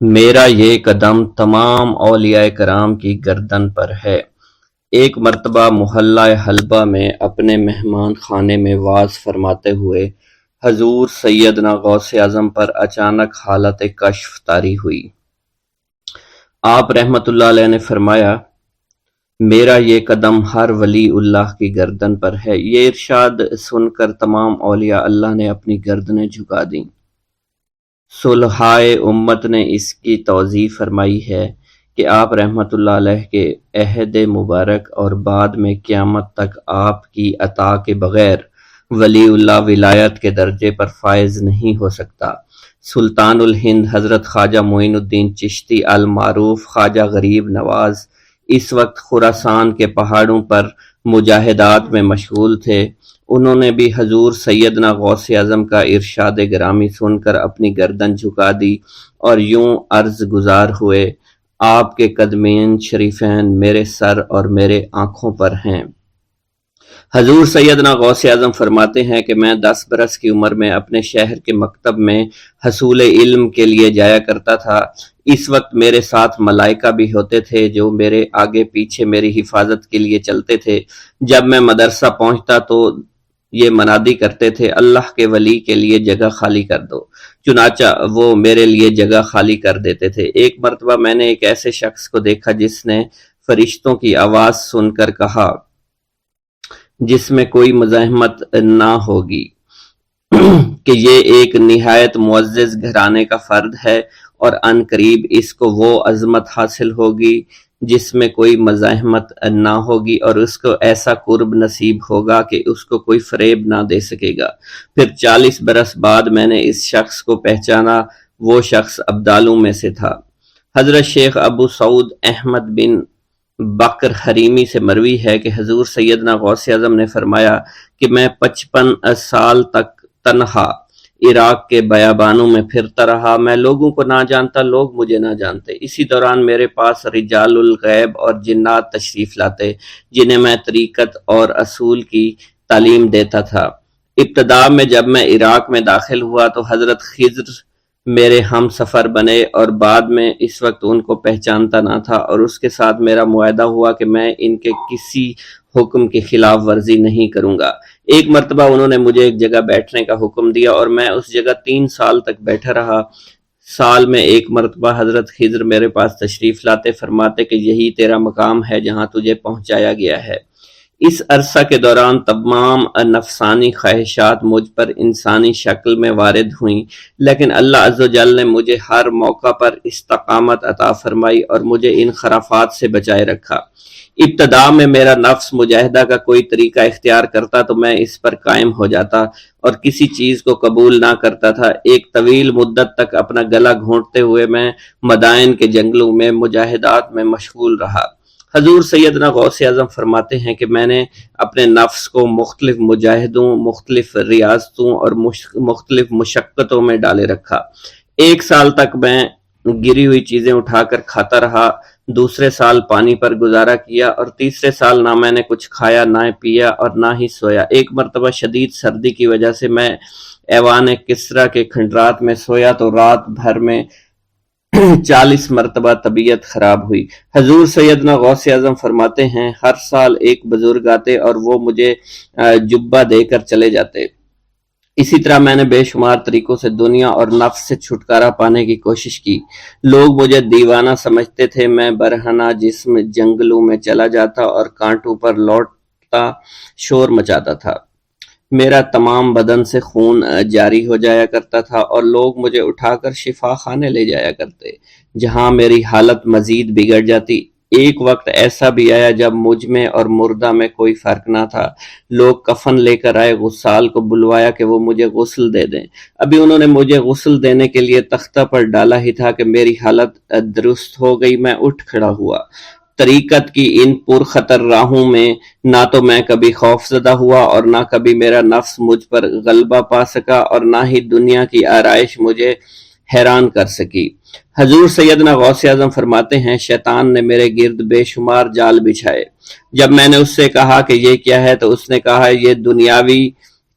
میرا یہ قدم تمام اولیاء کرام کی گردن پر ہے۔ ایک مرتبہ محلہ حلبہ میں اپنے مہمان خانے میں وعظ فرماتے ہوئے حضور سیدنا غوث اعظم پر اچانک حالت کشف طاری ہوئی۔ آپ رحمت اللہ علیہ نے فرمایا، میرا یہ قدم ہر ولی اللہ کی گردن پر ہے۔ یہ ارشاد سن کر تمام اولیاء اللہ نے اپنی گردنیں جھکا دیں۔ صلحائے امت نے اس کی توضیح فرمائی ہے کہ آپ رحمت اللہ علیہ کے عہد مبارک اور بعد میں قیامت تک آپ کی عطا کے بغیر ولی اللہ ولایت کے درجے پر فائز نہیں ہو سکتا۔ سلطان الہند حضرت خواجہ معین الدین چشتی المعروف خواجہ غریب نواز اس وقت خراسان کے پہاڑوں پر مجاہدات میں مشغول تھے۔ انہوں نے بھی حضور سیدنا غوث اعظم کا ارشاد گرامی سن کر اپنی گردن جھکا دی اور یوں عرض گزار ہوئے، آپ کے قدمین شریفین میرے سر اور میرے آنکھوں پر ہیں۔ حضور سیدنا غوث اعظم فرماتے ہیں کہ میں 10 برس کی عمر میں اپنے شہر کے مکتب میں حصول علم کے لیے جایا کرتا تھا۔ اس وقت میرے ساتھ ملائکہ بھی ہوتے تھے جو میرے آگے پیچھے میری حفاظت کے لیے چلتے تھے۔ جب میں مدرسہ پہنچتا تو یہ منادی کرتے تھے، اللہ کے ولی کے لیے جگہ خالی کر دو۔ چنانچہ وہ میرے لیے جگہ خالی کر دیتے تھے۔ ایک مرتبہ میں نے ایک ایسے شخص کو دیکھا جس نے فرشتوں کی آواز سن کر کہا، جس میں کوئی مزاحمت نہ ہوگی، کہ یہ ایک نہایت معزز گھرانے کا فرد ہے اور عن قریب اس کو وہ عظمت حاصل ہوگی جس میں کوئی مزاحمت نہ ہوگی، اور اس کو ایسا قرب نصیب ہوگا کہ اس کو کوئی فریب نہ دے سکے گا۔ پھر 40 برس بعد میں نے اس شخص کو پہچانا۔ وہ شخص ابدالوں میں سے تھا۔ حضرت شیخ ابو سعود احمد بن بکر حریمی سے مروی ہے کہ حضور سیدنا غوث اعظم نے فرمایا کہ میں 55 سال تک تنہا عراق کے بیابانوں میں پھرتا رہا۔ میں لوگوں کو نہ جانتا، لوگ مجھے نہ جانتے۔ اسی دوران میرے پاس رجال الغیب اور جنات تشریف لاتے جنہیں میں طریقت اور اصول کی تعلیم دیتا تھا۔ ابتدا میں جب میں عراق میں داخل ہوا تو حضرت خضر میرے ہم سفر بنے، اور بعد میں اس وقت ان کو پہچانتا نہ تھا، اور اس کے ساتھ میرا معاہدہ ہوا کہ میں ان کے کسی حکم کی خلاف ورزی نہیں کروں گا۔ ایک مرتبہ انہوں نے مجھے ایک جگہ بیٹھنے کا حکم دیا اور میں اس جگہ 3 سال تک بیٹھا رہا۔ سال میں ایک مرتبہ حضرت خضر میرے پاس تشریف لاتے، فرماتے کہ یہی تیرا مقام ہے جہاں تجھے پہنچایا گیا ہے۔ اس عرصہ کے دوران تمام نفسانی خواہشات مجھ پر انسانی شکل میں وارد ہوئیں، لیکن اللہ عز و جل نے مجھے ہر موقع پر استقامت عطا فرمائی اور مجھے ان خرافات سے بچائے رکھا۔ ابتدا میں میرا نفس مجاہدہ کا کوئی طریقہ اختیار کرتا تو میں اس پر قائم ہو جاتا اور کسی چیز کو قبول نہ کرتا تھا۔ ایک طویل مدت تک اپنا گلا گھونٹتے ہوئے میں مدائن کے جنگلوں میں مجاہدات میں مشغول رہا۔ حضور سیدنا غوث اعظم فرماتے ہیں کہ میں نے اپنے نفس کو مختلف مجاہدوں، مختلف ریاضتوں اور مختلف مشقتوں میں ڈالے رکھا۔ 1 سال تک میں گری ہوئی چیزیں اٹھا کر کھاتا رہا، دوسرے سال پانی پر گزارا کیا، اور تیسرے سال نہ میں نے کچھ کھایا، نہ پیا اور نہ ہی سویا۔ ایک مرتبہ شدید سردی کی وجہ سے میں ایوان کسریٰ کے کھنڈرات میں سویا تو رات بھر میں 40 مرتبہ طبیعت خراب ہوئی۔ حضور سیدنا غوث اعظم فرماتے ہیں، ہر سال ایک بزرگ آتے اور وہ مجھے جبہ دے کر چلے جاتے۔ اسی طرح میں نے بے شمار طریقوں سے دنیا اور نفس سے چھٹکارا پانے کی کوشش کی۔ لوگ مجھے دیوانہ سمجھتے تھے۔ میں برہنہ جسم جنگلوں میں چلا جاتا اور کانٹوں پر لوٹتا شور مچاتا تھا۔ میرا تمام بدن سے خون جاری ہو جایا کرتا تھا اور لوگ مجھے اٹھا کر شفا خانے لے جایا کرتے، جہاں میری حالت مزید بگڑ جاتی۔ ایک وقت ایسا بھی آیا جب مجھ میں اور مردہ میں کوئی فرق نہ تھا۔ لوگ کفن لے کر آئے، غسال کو بلوایا کہ وہ مجھے غسل دے دیں۔ ابھی انہوں نے مجھے غسل دینے کے لیے تختہ پر ڈالا ہی تھا کہ میری حالت درست ہو گئی۔ میں اٹھ کھڑا ہوا۔ طریقت کی ان پرخطر راہوں میں نہ تو میں کبھی خوف زدہ ہوا اور نہ کبھی میرا نفس مجھ پر غلبہ پا سکا، اور نہ ہی دنیا کی آرائش مجھے حیران کر سکی۔ حضور سیدنا غوث اعظم فرماتے ہیں، شیطان نے میرے گرد بے شمار جال بچھائے۔ جب میں نے اس سے کہا کہ یہ کیا ہے تو اس نے کہا، یہ دنیاوی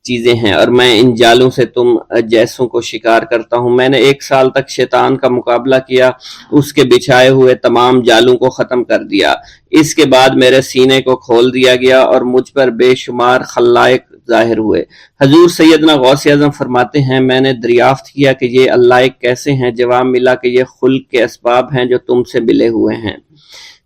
چیزیں ہیں اور میں ان جالوں سے تم جیسوں کو شکار کرتا ہوں۔ میں نے 1 سال تک شیطان کا مقابلہ کیا، اس کے بچھائے ہوئے تمام جالوں کو ختم کر دیا۔ اس کے بعد میرے سینے کو کھول دیا گیا اور مجھ پر بے شمار خلائق ظاہر ہوئے۔ حضور سیدنا غوث اعظم فرماتے ہیں میں نے دریافت کیا کہ یہ اللہ کیسے ہیں؟ جواب ملا کہ یہ خلق کے اسباب ہیں جو تم سے ملے ہوئے ہیں۔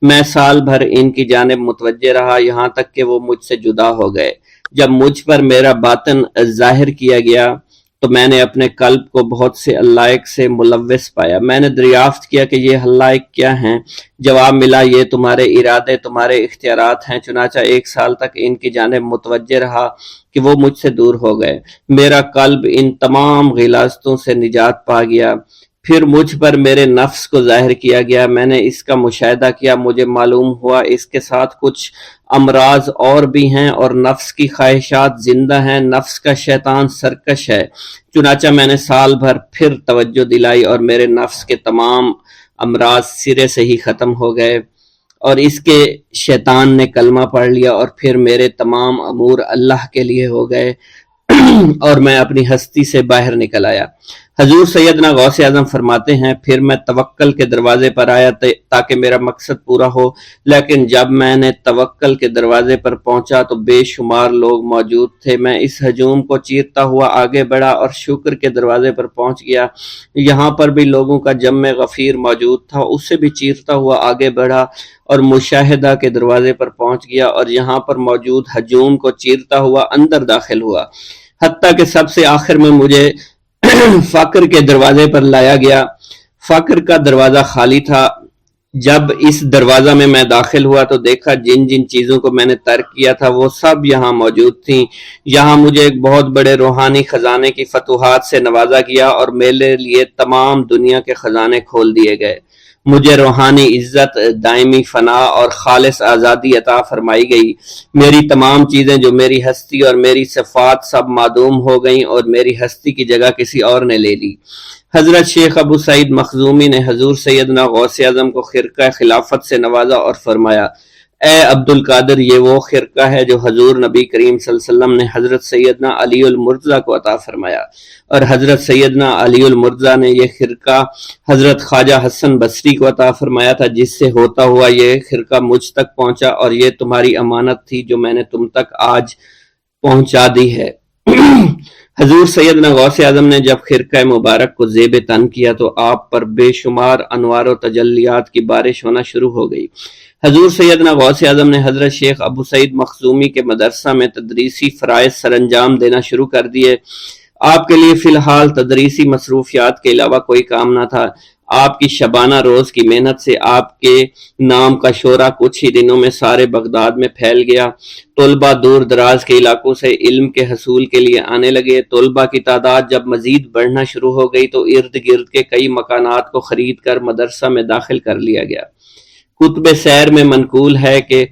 میں سال بھر ان کی جانب متوجہ رہا یہاں تک کہ وہ مجھ سے جدا ہو گئے۔ جب مجھ پر میرا باطن ظاہر کیا گیا تو میں نے اپنے قلب کو بہت سے علائق سے ملوث پایا۔ میں نے دریافت کیا کہ یہ علائق کیا ہیں؟ جواب ملا یہ تمہارے ارادے، تمہارے اختیارات ہیں۔ چنانچہ 1 سال تک ان کی جانب متوجہ رہا کہ وہ مجھ سے دور ہو گئے۔ میرا قلب ان تمام غلاظتوں سے نجات پا گیا۔ پھر مجھ پر میرے نفس کو ظاہر کیا گیا، میں نے اس کا مشاہدہ کیا، مجھے معلوم ہوا اس کے ساتھ کچھ امراض اور بھی ہیں اور نفس کی خواہشات زندہ ہیں، نفس کا شیطان سرکش ہے۔ چنانچہ میں نے سال بھر پھر توجہ دلائی اور میرے نفس کے تمام امراض سرے سے ہی ختم ہو گئے اور اس کے شیطان نے کلمہ پڑھ لیا اور پھر میرے تمام امور اللہ کے لیے ہو گئے اور میں اپنی ہستی سے باہر نکل آیا۔ حضور سیدنا غوث اعظم فرماتے ہیں پھر میں توکل کے دروازے پر آیا تاکہ میرا مقصد پورا ہو، لیکن جب میں نے توکل کے دروازے پر پہنچا تو بے شمار لوگ موجود تھے۔ میں اس ہجوم کو چیرتا ہوا آگے بڑھا اور شکر کے دروازے پر پہنچ گیا، یہاں پر بھی لوگوں کا جمع غفیر موجود تھا، اس سے بھی چیرتا ہوا آگے بڑھا اور مشاہدہ کے دروازے پر پہنچ گیا اور یہاں پر موجود ہجوم کو چیرتا ہوا اندر داخل ہوا، حتیٰ کہ سب سے آخر میں مجھے فقر کے دروازے پر لایا گیا۔ فقر کا دروازہ خالی تھا۔ جب اس دروازہ میں داخل ہوا تو دیکھا جن جن چیزوں کو میں نے ترک کیا تھا وہ سب یہاں موجود تھیں۔ یہاں مجھے ایک بہت بڑے روحانی خزانے کی فتوحات سے نوازا گیا اور میرے لیے تمام دنیا کے خزانے کھول دیے گئے۔ مجھے روحانی عزت، دائمی فنا اور خالص آزادی عطا فرمائی گئی۔ میری تمام چیزیں جو میری ہستی اور میری صفات سب معدوم ہو گئیں اور میری ہستی کی جگہ کسی اور نے لے لی۔ حضرت شیخ ابو سعید مخزومی نے حضور سیدنا غوث اعظم کو خرقہ خلافت سے نوازا اور فرمایا اے عبد القادر، یہ وہ خرقہ ہے جو حضور نبی کریم صلی اللہ علیہ وسلم نے حضرت سیدنا علی المرتضیٰ کو عطا فرمایا، اور حضرت سیدنا علی المرتضیٰ نے یہ خرقہ حضرت خواجہ حسن بصری کو عطا فرمایا تھا، جس سے ہوتا ہوا یہ خرقہ مجھ تک پہنچا، اور یہ تمہاری امانت تھی جو میں نے تم تک آج پہنچا دی ہے۔ حضور سیدنا غوث اعظم نے جب خرقہ مبارک کو زیب تن کیا تو آپ پر بے شمار انوار و تجلیات کی بارش ہونا شروع ہو گئی۔ حضور سیدنا غوث اعظم نے حضرت شیخ ابو سعید مخزومی کے مدرسہ میں تدریسی فرائض سر انجام دینا شروع کر دیے۔ آپ کے لیے فی الحال تدریسی مصروفیات کے علاوہ کوئی کام نہ تھا۔ آپ کی شبانہ روز کی محنت سے آپ کے نام کا شعرہ کچھ ہی دنوں میں سارے بغداد میں پھیل گیا۔ طلبہ دور دراز کے علاقوں سے علم کے حصول کے لیے آنے لگے۔ طلبہ کی تعداد جب مزید بڑھنا شروع ہو گئی تو ارد گرد کے کئی مکانات کو خرید کر مدرسہ میں داخل کر لیا گیا۔ کتب سیر میں منقول ہے کہ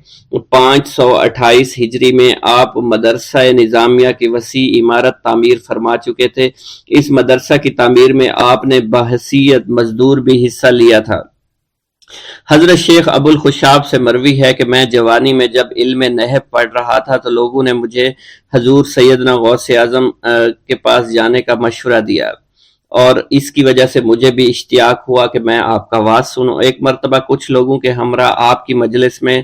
528 ہجری میں آپ مدرسہ نظامیہ کی وسیع عمارت تعمیر فرما چکے تھے۔ اس مدرسہ کی تعمیر میں آپ نے بحیثیت مزدور بھی حصہ لیا تھا۔ حضرت شیخ ابو الخشاب سے مروی ہے کہ میں جوانی میں جب علم نحو پڑھ رہا تھا تو لوگوں نے مجھے حضور سیدنا غوث اعظم کے پاس جانے کا مشورہ دیا، اور اس کی وجہ سے مجھے بھی اشتیاق ہوا کہ میں آپ کا واز سنوں۔ ایک مرتبہ کچھ لوگوں کے ہمراہ آپ کی مجلس میں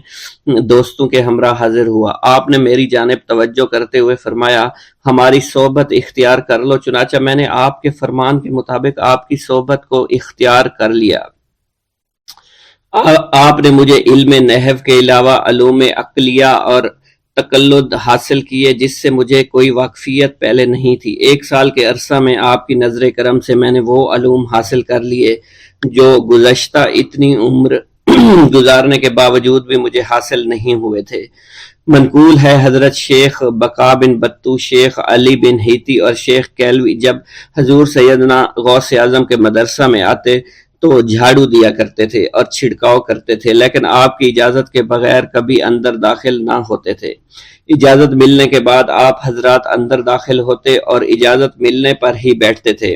دوستوں کے ہمراہ حاضر ہوا۔ آپ نے میری جانب توجہ کرتے ہوئے فرمایا ہماری صحبت اختیار کر لو۔ چنانچہ میں نے آپ کے فرمان کے مطابق آپ کی صحبت کو اختیار کر لیا۔ آپ نے مجھے علم نحو کے علاوہ علوم عقلیہ اور تقلد حاصل کیے جس سے مجھے کوئی واقفیت پہلے نہیں تھی۔ 1 سال کے عرصہ میں آپ کی نظر کرم سے میں نے وہ علوم حاصل کر لیے جو گزشتہ اتنی عمر گزارنے کے باوجود بھی مجھے حاصل نہیں ہوئے تھے۔ منقول ہے حضرت شیخ بقا بن بطو، شیخ علی بن ہیتی اور شیخ کیلوی جب حضور سیدنا غوث اعظم کے مدرسہ میں آتے تو جھاڑو دیا کرتے تھے اور چھڑکاؤ کرتے تھے، لیکن آپ کی اجازت کے بغیر کبھی اندر داخل نہ ہوتے تھے۔ اجازت ملنے کے بعد آپ حضرات اندر داخل ہوتے اور اجازت ملنے پر ہی بیٹھتے تھے۔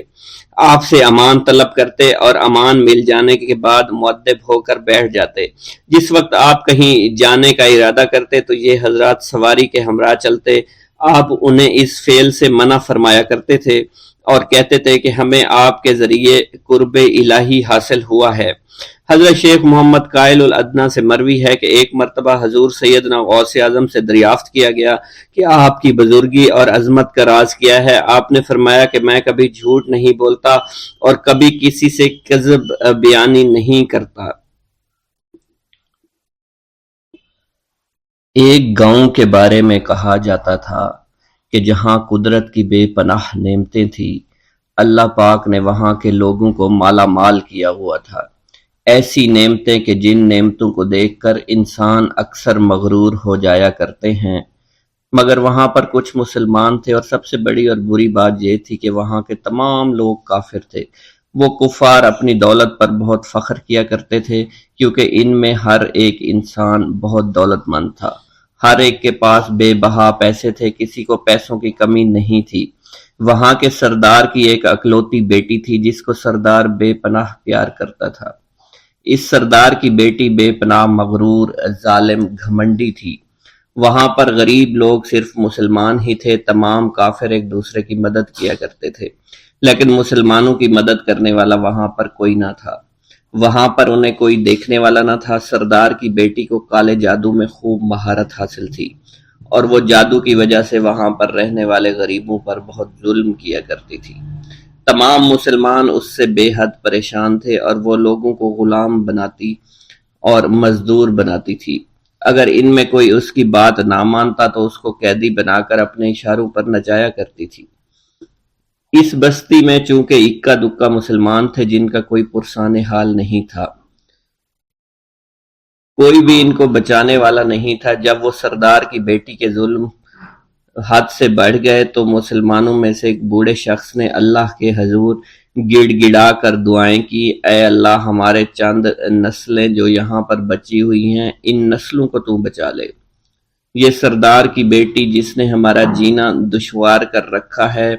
آپ سے امان طلب کرتے اور امان مل جانے کے بعد مؤدب ہو کر بیٹھ جاتے۔ جس وقت آپ کہیں جانے کا ارادہ کرتے تو یہ حضرات سواری کے ہمراہ چلتے۔ آپ انہیں اس فعل سے منع فرمایا کرتے تھے اور کہتے تھے کہ ہمیں آپ کے ذریعے قرب الہی حاصل ہوا ہے۔ حضرت شیخ محمد قائل الادنیٰ سے مروی ہے کہ ایک مرتبہ حضور سیدنا غوث اعظم سے دریافت کیا گیا کہ آپ کی بزرگی اور عظمت کا راز کیا ہے؟ آپ نے فرمایا کہ میں کبھی جھوٹ نہیں بولتا اور کبھی کسی سے کذب بیانی نہیں کرتا۔ ایک گاؤں کے بارے میں کہا جاتا تھا کہ جہاں قدرت کی بے پناہ نعمتیں تھیں، اللہ پاک نے وہاں کے لوگوں کو مالا مال کیا ہوا تھا۔ ایسی نعمتیں کہ جن نعمتوں کو دیکھ کر انسان اکثر مغرور ہو جایا کرتے ہیں، مگر وہاں پر کچھ مسلمان تھے، اور سب سے بڑی اور بری بات یہ تھی کہ وہاں کے تمام لوگ کافر تھے۔ وہ کفار اپنی دولت پر بہت فخر کیا کرتے تھے، کیونکہ ان میں ہر ایک انسان بہت دولت مند تھا، ہر ایک کے پاس بے بہا پیسے تھے، کسی کو پیسوں کی کمی نہیں تھی۔ وہاں کے سردار کی ایک اکلوتی بیٹی تھی جس کو سردار بے پناہ پیار کرتا تھا۔ اس سردار کی بیٹی بے پناہ مغرور، ظالم، گھمنڈی تھی۔ وہاں پر غریب لوگ صرف مسلمان ہی تھے، تمام کافر ایک دوسرے کی مدد کیا کرتے تھے، لیکن مسلمانوں کی مدد کرنے والا وہاں پر کوئی نہ تھا۔ وہاں پر انہیں کوئی دیکھنے والا نہ تھا۔ سردار کی بیٹی کو کالے جادو میں خوب مہارت حاصل تھی، اور وہ جادو کی وجہ سے وہاں پر رہنے والے غریبوں پر بہت ظلم کیا کرتی تھی۔ تمام مسلمان اس سے بے حد پریشان تھے، اور وہ لوگوں کو غلام بناتی اور مزدور بناتی تھی۔ اگر ان میں کوئی اس کی بات نہ مانتا تو اس کو قیدی بنا کر اپنے اشاروں پر نچایا کرتی تھی۔ اس بستی میں چونکہ اکا دکا مسلمان تھے جن کا کوئی پرسان حال نہیں تھا، کوئی بھی ان کو بچانے والا نہیں تھا۔ جب وہ سردار کی بیٹی کے ظلم حد سے بڑھ گئے تو مسلمانوں میں سے ایک بوڑھے شخص نے اللہ کے حضور گڑ گڑا کر دعائیں کی، اے اللہ، ہمارے چند نسلیں جو یہاں پر بچی ہوئی ہیں، ان نسلوں کو تو بچا لے۔ یہ سردار کی بیٹی جس نے ہمارا جینا دشوار کر رکھا ہے،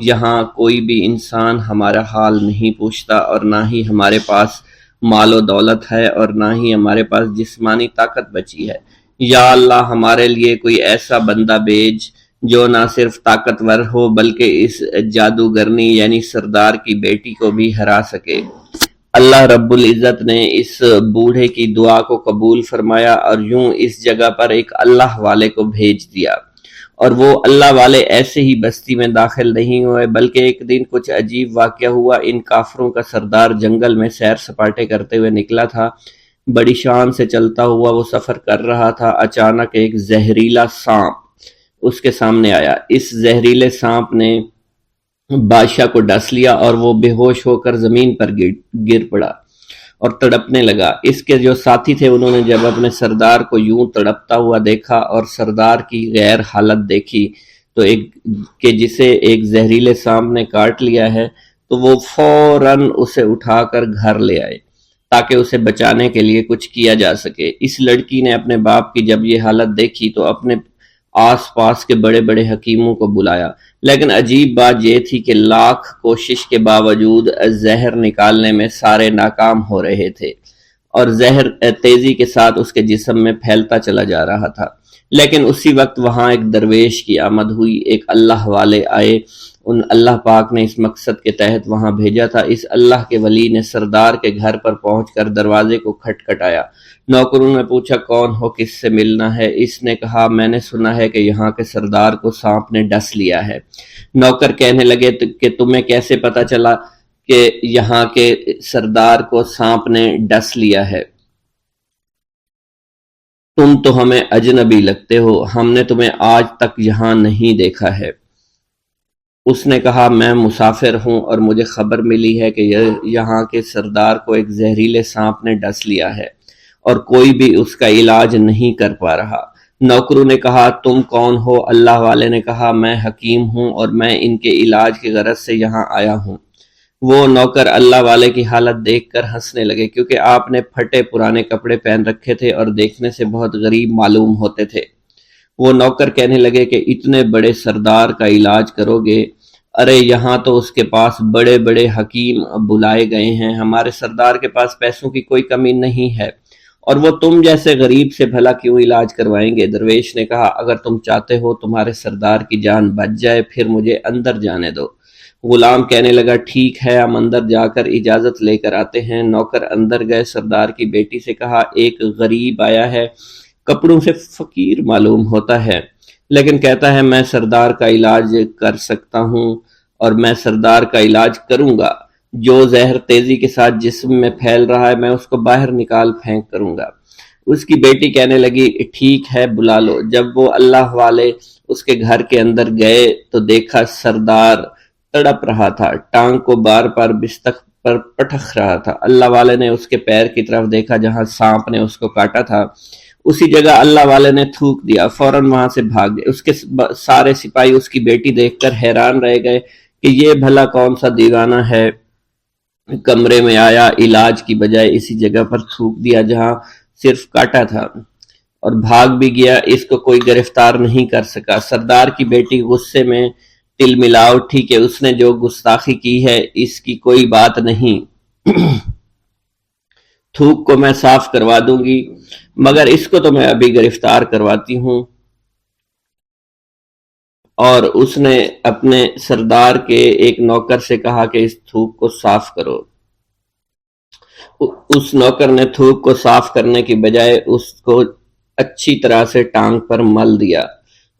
یہاں کوئی بھی انسان ہمارا حال نہیں پوچھتا، اور نہ ہی ہمارے پاس مال و دولت ہے، اور نہ ہی ہمارے پاس جسمانی طاقت بچی ہے۔ یا اللہ، ہمارے لیے کوئی ایسا بندہ بھیج جو نہ صرف طاقتور ہو بلکہ اس جادوگرنی یعنی سردار کی بیٹی کو بھی ہرا سکے۔ اللہ رب العزت نے اس بوڑھے کی دعا کو قبول فرمایا، اور یوں اس جگہ پر ایک اللہ والے کو بھیج دیا، اور وہ اللہ والے ایسے ہی بستی میں داخل نہیں ہوئے، بلکہ ایک دن کچھ عجیب واقعہ ہوا۔ ان کافروں کا سردار جنگل میں سیر سپاٹے کرتے ہوئے نکلا تھا، بڑی شان سے چلتا ہوا وہ سفر کر رہا تھا۔ اچانک ایک زہریلا سانپ اس کے سامنے آیا۔ اس زہریلے سانپ نے بادشاہ کو ڈس لیا، اور وہ بے ہوش ہو کر زمین پر گر پڑا اور تڑپنے لگا۔ اس کے جو ساتھی تھے انہوں نے جب اپنے سردار کو یوں تڑپتا ہوا دیکھا اور سردار کی غیر حالت دیکھی تو کہ جسے ایک زہریلے سانپ نے کاٹ لیا ہے، تو وہ فوراً اسے اٹھا کر گھر لے آئے تاکہ اسے بچانے کے لیے کچھ کیا جا سکے۔ اس لڑکی نے اپنے باپ کی جب یہ حالت دیکھی تو اپنے آس پاس کے بڑے بڑے حکیموں کو بلایا، لیکن عجیب بات یہ تھی کہ لاکھ کوشش کے باوجود زہر نکالنے میں سارے ناکام ہو رہے تھے، اور زہر تیزی کے ساتھ اس کے جسم میں پھیلتا چلا جا رہا تھا۔ لیکن اسی وقت وہاں ایک درویش کی آمد ہوئی، ایک اللہ والے آئے، ان اللہ پاک نے اس مقصد کے تحت وہاں بھیجا تھا۔ اس اللہ کے ولی نے سردار کے گھر پر پہنچ کر دروازے کو کھٹکھٹایا۔ نوکروں نے پوچھا کون ہو، کس سے ملنا ہے؟ اس نے کہا میں نے سنا ہے کہ یہاں کے سردار کو سانپ نے ڈس لیا ہے۔ نوکر کہنے لگے کہ تمہیں کیسے پتا چلا کہ یہاں کے سردار کو سانپ نے ڈس لیا ہے؟ تم تو ہمیں اجنبی لگتے ہو، ہم نے تمہیں آج تک یہاں نہیں دیکھا ہے۔ اس نے کہا میں مسافر ہوں اور مجھے خبر ملی ہے کہ یہاں کے سردار کو ایک زہریلے سانپ نے ڈس لیا ہے اور کوئی بھی اس کا علاج نہیں کر پا رہا۔ نوکروں نے کہا تم کون ہو؟ اللہ والے نے کہا میں حکیم ہوں اور میں ان کے علاج کی غرض سے یہاں آیا ہوں۔ وہ نوکر اللہ والے کی حالت دیکھ کر ہنسنے لگے، کیونکہ آپ نے پھٹے پرانے کپڑے پہن رکھے تھے اور دیکھنے سے بہت غریب معلوم ہوتے تھے۔ وہ نوکر کہنے لگے کہ اتنے بڑے سردار کا علاج کرو گے؟ ارے یہاں تو اس کے پاس بڑے بڑے حکیم بلائے گئے ہیں، ہمارے سردار کے پاس پیسوں کی کوئی کمی نہیں ہے، اور وہ تم جیسے غریب سے بھلا کیوں علاج کروائیں گے؟ درویش نے کہا اگر تم چاہتے ہو تمہارے سردار کی جان بچ جائے پھر مجھے اندر جانے دو۔ غلام کہنے لگا ٹھیک ہے ہم اندر جا کر اجازت لے کر آتے ہیں۔ نوکر اندر گئے، سردار کی بیٹی سے کہا ایک غریب آیا ہے، کپڑوں سے فقیر معلوم ہوتا ہے لیکن کہتا ہے میں سردار کا علاج کر سکتا ہوں اور میں سردار کا علاج کروں گا۔ جو زہر تیزی کے ساتھ جسم میں پھیل رہا ہے میں اس کو باہر نکال پھینک کروں گا۔ اس کی بیٹی کہنے لگی ٹھیک ہے بلا لو۔ جب وہ اللہ والے اس کے گھر کے اندر گئے تو دیکھا سردار تڑپ رہا تھا، ٹانگ کو بار بار بستر پر پٹخ رہا تھا۔ اللہ والے نے اس کے پیر کی طرف دیکھا جہاں سانپ نے اس کو کاٹا تھا، اسی جگہ اللہ والے نے تھوک دیا، فوراً وہاں سے بھاگ گئے۔ اس کے سارے سپاہی اس کی بیٹی دیکھ کر حیران رہ گئے کہ یہ بھلا کون سا دیوانہ ہے، کمرے میں آیا، علاج کی بجائے اسی جگہ پر تھوک دیا جہاں صرف کاٹا تھا اور بھاگ بھی گیا، اس کو کوئی گرفتار نہیں کر سکا۔ سردار کی بیٹی غصے میں تل ملا اٹھی کہ اس نے جو گستاخی کی ہے اس کی کوئی بات نہیں، تھوک کو میں صاف کروا دوں گی مگر اس کو تو میں ابھی گرفتار کرواتی ہوں۔ اور اس نے اپنے سردار کے ایک نوکر سے کہا کہ اس تھوک کو صاف کرو۔ اس نوکر نے تھوک کو صاف کرنے کی بجائے اس کو اچھی طرح سے ٹانگ پر مل دیا۔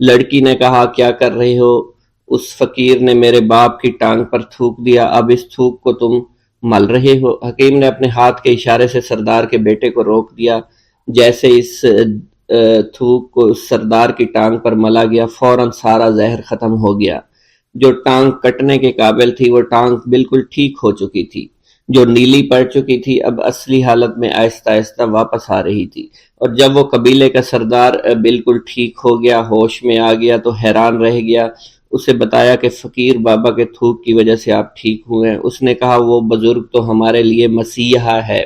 لڑکی نے کہا کیا کر رہے ہو؟ اس فقیر نے میرے باپ کی ٹانگ پر تھوک دیا، اب اس تھوک کو تم مل رہے ہو؟ حکیم نے اپنے ہاتھ کے اشارے سے سردار کے بیٹے کو روک دیا۔ جیسے اس تھوک کو سردار کی ٹانگ پر ملا گیا فوراً سارا زہر ختم ہو گیا۔ جو ٹانگ کٹنے کے قابل تھی وہ ٹانگ بالکل ٹھیک ہو چکی تھی، جو نیلی پڑ چکی تھی اب اصلی حالت میں آہستہ آہستہ واپس آ رہی تھی۔ اور جب وہ قبیلے کا سردار بالکل ٹھیک ہو گیا، ہوش میں آ گیا تو حیران رہ گیا۔ اسے بتایا کہ فقیر بابا کے تھوک کی وجہ سے آپ ٹھیک ہوئے ہیں۔ اس نے کہا وہ بزرگ تو ہمارے لیے مسیحا ہے،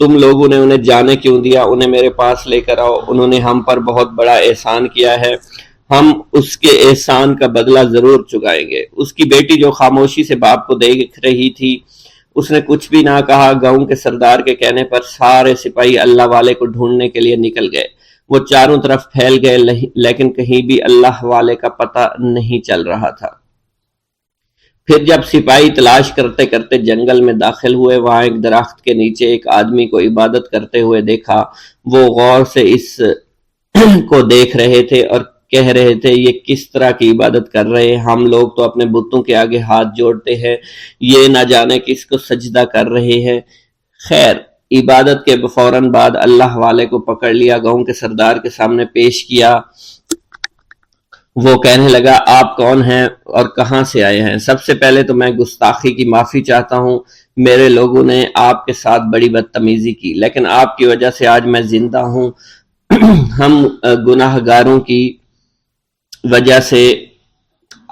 تم لوگوں نے انہیں جانے کیوں دیا؟ انہیں میرے پاس لے کر آؤ، انہوں نے ہم پر بہت بڑا احسان کیا ہے، ہم اس کے احسان کا بدلہ ضرور چکائیں گے۔ اس کی بیٹی جو خاموشی سے باپ کو دیکھ رہی تھی اس نے کچھ بھی نہ کہا۔ گاؤں کے سردار کے کہنے پر سارے سپاہی اللہ والے کو ڈھونڈنے کے لیے نکل گئے۔ وہ چاروں طرف پھیل گئے لیکن کہیں بھی اللہ والے کا پتہ نہیں چل رہا تھا۔ پھر جب سپاہی تلاش کرتے کرتے جنگل میں داخل ہوئے، وہاں ایک درخت کے نیچے ایک آدمی کو عبادت کرتے ہوئے دیکھا۔ وہ غور سے اس کو دیکھ رہے تھے اور کہہ رہے تھے یہ کس طرح کی عبادت کر رہے ہیں؟ ہم لوگ تو اپنے بتوں کے آگے ہاتھ جوڑتے ہیں، یہ نہ جانے کس کو سجدہ کر رہے ہیں۔ خیر، عبادت کے فوراً بعد اللہ والے کو پکڑ لیا، گاؤں کے سردار کے سامنے پیش کیا۔ وہ کہنے لگا آپ کون ہیں اور کہاں سے آئے ہیں؟ سب سے پہلے تو میں گستاخی کی معافی چاہتا ہوں، میرے لوگوں نے آپ کے ساتھ بڑی بدتمیزی کی لیکن آپ کی وجہ سے آج میں زندہ ہوں۔ ہم گناہ گاروں کی وجہ سے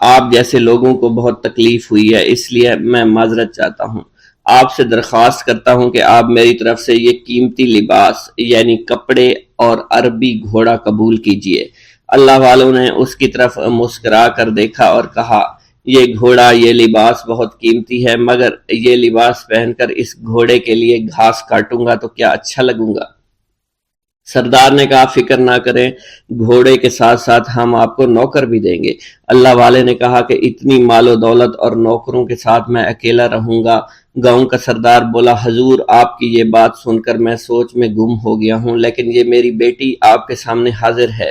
آپ جیسے لوگوں کو بہت تکلیف ہوئی ہے، اس لیے میں معذرت چاہتا ہوں۔ آپ سے درخواست کرتا ہوں کہ آپ میری طرف سے یہ قیمتی لباس یعنی کپڑے اور عربی گھوڑا قبول کیجئے۔ اللہ والوں نے اس کی طرف مسکرا کر دیکھا اور کہا یہ گھوڑا، یہ لباس بہت قیمتی ہے مگر یہ لباس پہن کر اس گھوڑے کے لیے گھاس کاٹوں گا تو کیا اچھا لگوں گا؟ سردار نے کہا فکر نہ کریں، گھوڑے کے ساتھ ساتھ ہم آپ کو نوکر بھی دیں گے۔ اللہ والے نے کہا کہ اتنی مال و دولت اور نوکروں کے ساتھ میں اکیلا رہوں گا؟ گاؤں کا سردار بولا حضور آپ کی یہ بات سن کر میں سوچ میں گم ہو گیا ہوں، لیکن یہ میری بیٹی آپ کے سامنے حاضر ہے۔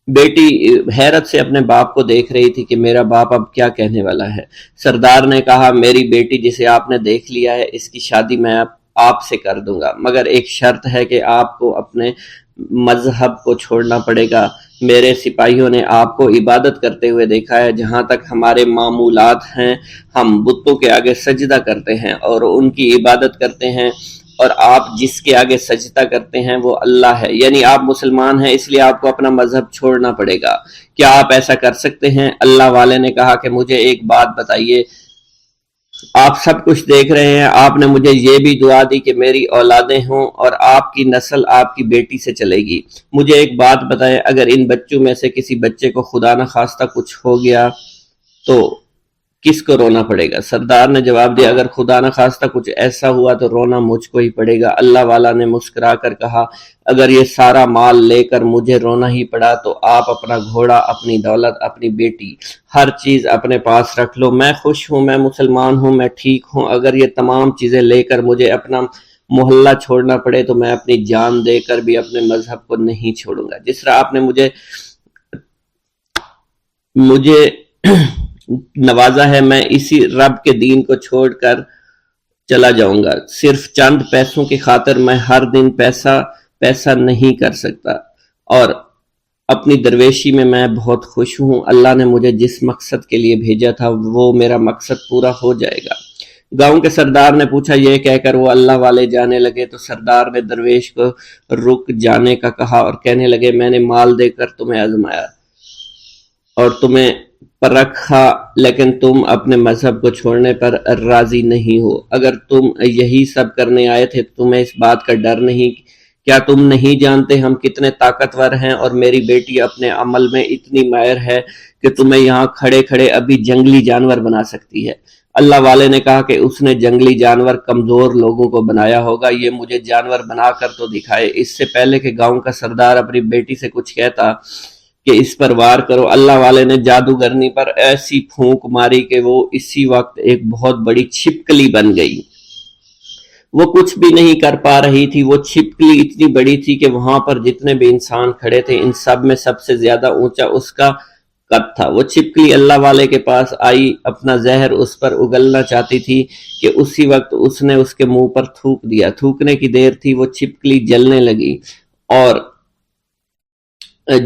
بیٹی حیرت سے اپنے باپ کو دیکھ رہی تھی کہ میرا باپ اب کیا کہنے والا ہے۔ سردار نے کہا میری بیٹی جسے آپ نے دیکھ لیا ہے اس کی شادی میں آپ سے کر دوں گا مگر ایک شرط ہے کہ آپ کو اپنے مذہب کو چھوڑنا پڑے گا۔ میرے سپاہیوں نے آپ کو عبادت کرتے ہوئے دیکھا ہے، جہاں تک ہمارے معمولات ہیں ہم بتوں کے آگے سجدہ کرتے ہیں اور ان کی عبادت کرتے ہیں، اور آپ جس کے آگے سجدہ کرتے ہیں وہ اللہ ہے، یعنی آپ مسلمان ہیں، اس لیے آپ کو اپنا مذہب چھوڑنا پڑے گا۔ کیا آپ ایسا کر سکتے ہیں؟ اللہ والے نے کہا کہ مجھے ایک بات بتائیے، آپ سب کچھ دیکھ رہے ہیں، آپ نے مجھے یہ بھی دعا دی کہ میری اولادیں ہوں اور آپ کی نسل آپ کی بیٹی سے چلے گی۔ مجھے ایک بات بتائیں، اگر ان بچوں میں سے کسی بچے کو خدا نخواستہ کچھ ہو گیا تو کس کو رونا پڑے گا؟ سردار نے جواب دیا اگر خدا نہ خواستہ کچھ ایسا ہوا تو رونا مجھ کو ہی پڑے گا۔ اللہ والا نے مسکرا کر کہا اگر یہ سارا مال لے کر مجھے رونا ہی پڑا تو آپ اپنا گھوڑا، اپنی دولت، اپنی بیٹی، ہر چیز اپنے پاس رکھ لو۔ میں خوش ہوں، میں مسلمان ہوں، میں ٹھیک ہوں۔ اگر یہ تمام چیزیں لے کر مجھے اپنا محلہ چھوڑنا پڑے تو میں اپنی جان دے کر بھی اپنے مذہب کو نہیں چھوڑوں گا۔ جس طرح آپ نے مجھے نوازا ہے، میں اسی رب کے دین کو چھوڑ کر چلا جاؤں گا۔ صرف چند پیسوں کی خاطر میں ہر دن پیسہ نہیں کر سکتا، اور اپنی درویشی میں بہت خوش ہوں۔ اللہ نے مجھے جس مقصد کے لیے بھیجا تھا وہ میرا مقصد پورا ہو جائے گا۔ گاؤں کے سردار نے پوچھا، یہ کہہ کر وہ اللہ والے جانے لگے تو سردار نے درویش کو رک جانے کا کہا اور کہنے لگے میں نے مال دے کر تمہیں آزمایا اور تمہیں پرکھا، لیکن تم اپنے مذہب کو چھوڑنے پر راضی نہیں ہو۔ اگر تم یہی سب کرنے آئے تھے تو تمہیں اس بات کا ڈر نہیں؟ کیا تم نہیں جانتے ہم کتنے طاقتور ہیں، اور میری بیٹی اپنے عمل میں اتنی ماہر ہے کہ تمہیں یہاں کھڑے کھڑے ابھی جنگلی جانور بنا سکتی ہے۔ اللہ والے نے کہا کہ اس نے جنگلی جانور کمزور لوگوں کو بنایا ہوگا، یہ مجھے جانور بنا کر تو دکھائے۔ اس سے پہلے کہ گاؤں کا سردار اپنی بیٹی سے کچھ کہتا کہ اس پر وار کرو، اللہ والے نے جادوگرنی پر ایسی پھونک ماری کہ وہ اسی وقت ایک بہت بڑی چھپکلی بن گئی۔ وہ کچھ بھی نہیں کر پا رہی تھی، وہ چھپکلی اتنی بڑی تھی کہ وہاں پر جتنے بھی انسان کھڑے تھے ان سب میں سب سے زیادہ اونچا اس کا قد تھا۔ وہ چھپکلی اللہ والے کے پاس آئی، اپنا زہر اس پر اگلنا چاہتی تھی کہ اسی وقت اس نے اس کے منہ پر تھوک دیا۔ تھوکنے کی دیر تھی، وہ چھپکلی جلنے لگی اور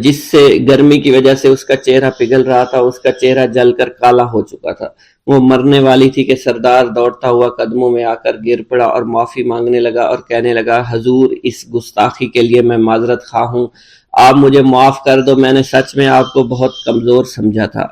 جس سے گرمی کی وجہ سے اس کا چہرہ پگھل رہا تھا، اس کا چہرہ جل کر کالا ہو چکا تھا۔ وہ مرنے والی تھی کہ سردار دوڑتا ہوا قدموں میں آ کر گر پڑا اور معافی مانگنے لگا اور کہنے لگا حضور اس گستاخی کے لیے میں معذرت خواہ ہوں، آپ مجھے معاف کر دو، میں نے سچ میں آپ کو بہت کمزور سمجھا تھا،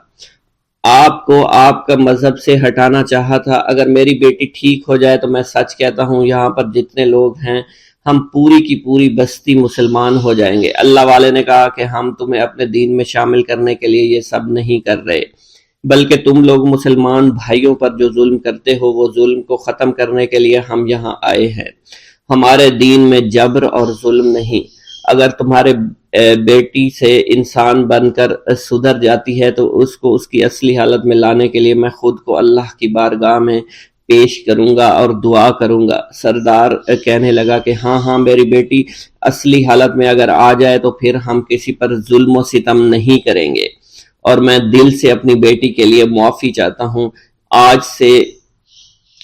آپ کو آپ کا مذہب سے ہٹانا چاہا تھا۔ اگر میری بیٹی ٹھیک ہو جائے تو میں سچ کہتا ہوں یہاں پر جتنے لوگ ہیں ہم پوری کی پوری بستی مسلمان ہو جائیں گے۔ اللہ والے نے کہا کہ ہم تمہیں اپنے دین میں شامل کرنے کے لیے یہ سب نہیں کر رہے، بلکہ تم لوگ مسلمان بھائیوں پر جو ظلم کرتے ہو وہ ظلم کو ختم کرنے کے لیے ہم یہاں آئے ہیں۔ ہمارے دین میں جبر اور ظلم نہیں۔ اگر تمہارے بیٹی سے انسان بن کر سدھر جاتی ہے تو اس کو اس کی اصلی حالت میں لانے کے لیے میں خود کو اللہ کی بارگاہ میں پیش کروں گا اور دعا کروں گا۔ سردار کہنے لگا کہ ہاں میری بیٹی اصلی حالت میں اگر آ جائے تو پھر ہم کسی پر ظلم و ستم نہیں کریں گے، اور میں دل سے اپنی بیٹی کے لیے معافی چاہتا ہوں۔ آج سے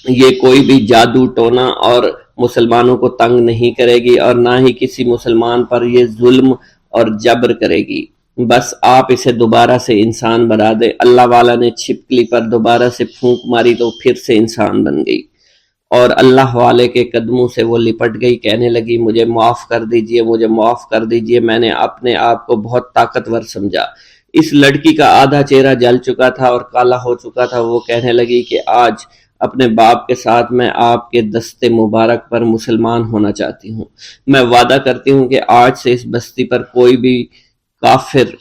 یہ کوئی بھی جادو ٹونا اور مسلمانوں کو تنگ نہیں کرے گی اور نہ ہی کسی مسلمان پر یہ ظلم اور جبر کرے گی، بس آپ اسے دوبارہ سے انسان بنا دے۔ اللہ والا نے چھپکلی پر دوبارہ سے پھونک ماری تو پھر سے انسان بن گئی اور اللہ والے کے قدموں سے وہ لپٹ گئی، کہنے لگی مجھے معاف کر دیجئے، مجھے معاف کر دیجئے، میں نے اپنے آپ کو بہت طاقتور سمجھا۔ اس لڑکی کا آدھا چہرہ جل چکا تھا اور کالا ہو چکا تھا۔ وہ کہنے لگی کہ آج اپنے باپ کے ساتھ میں آپ کے دستے مبارک پر مسلمان ہونا چاہتی ہوں۔ میں وعدہ کرتی ہوں کہ آج سے اس بستی پر کوئی بھی کافر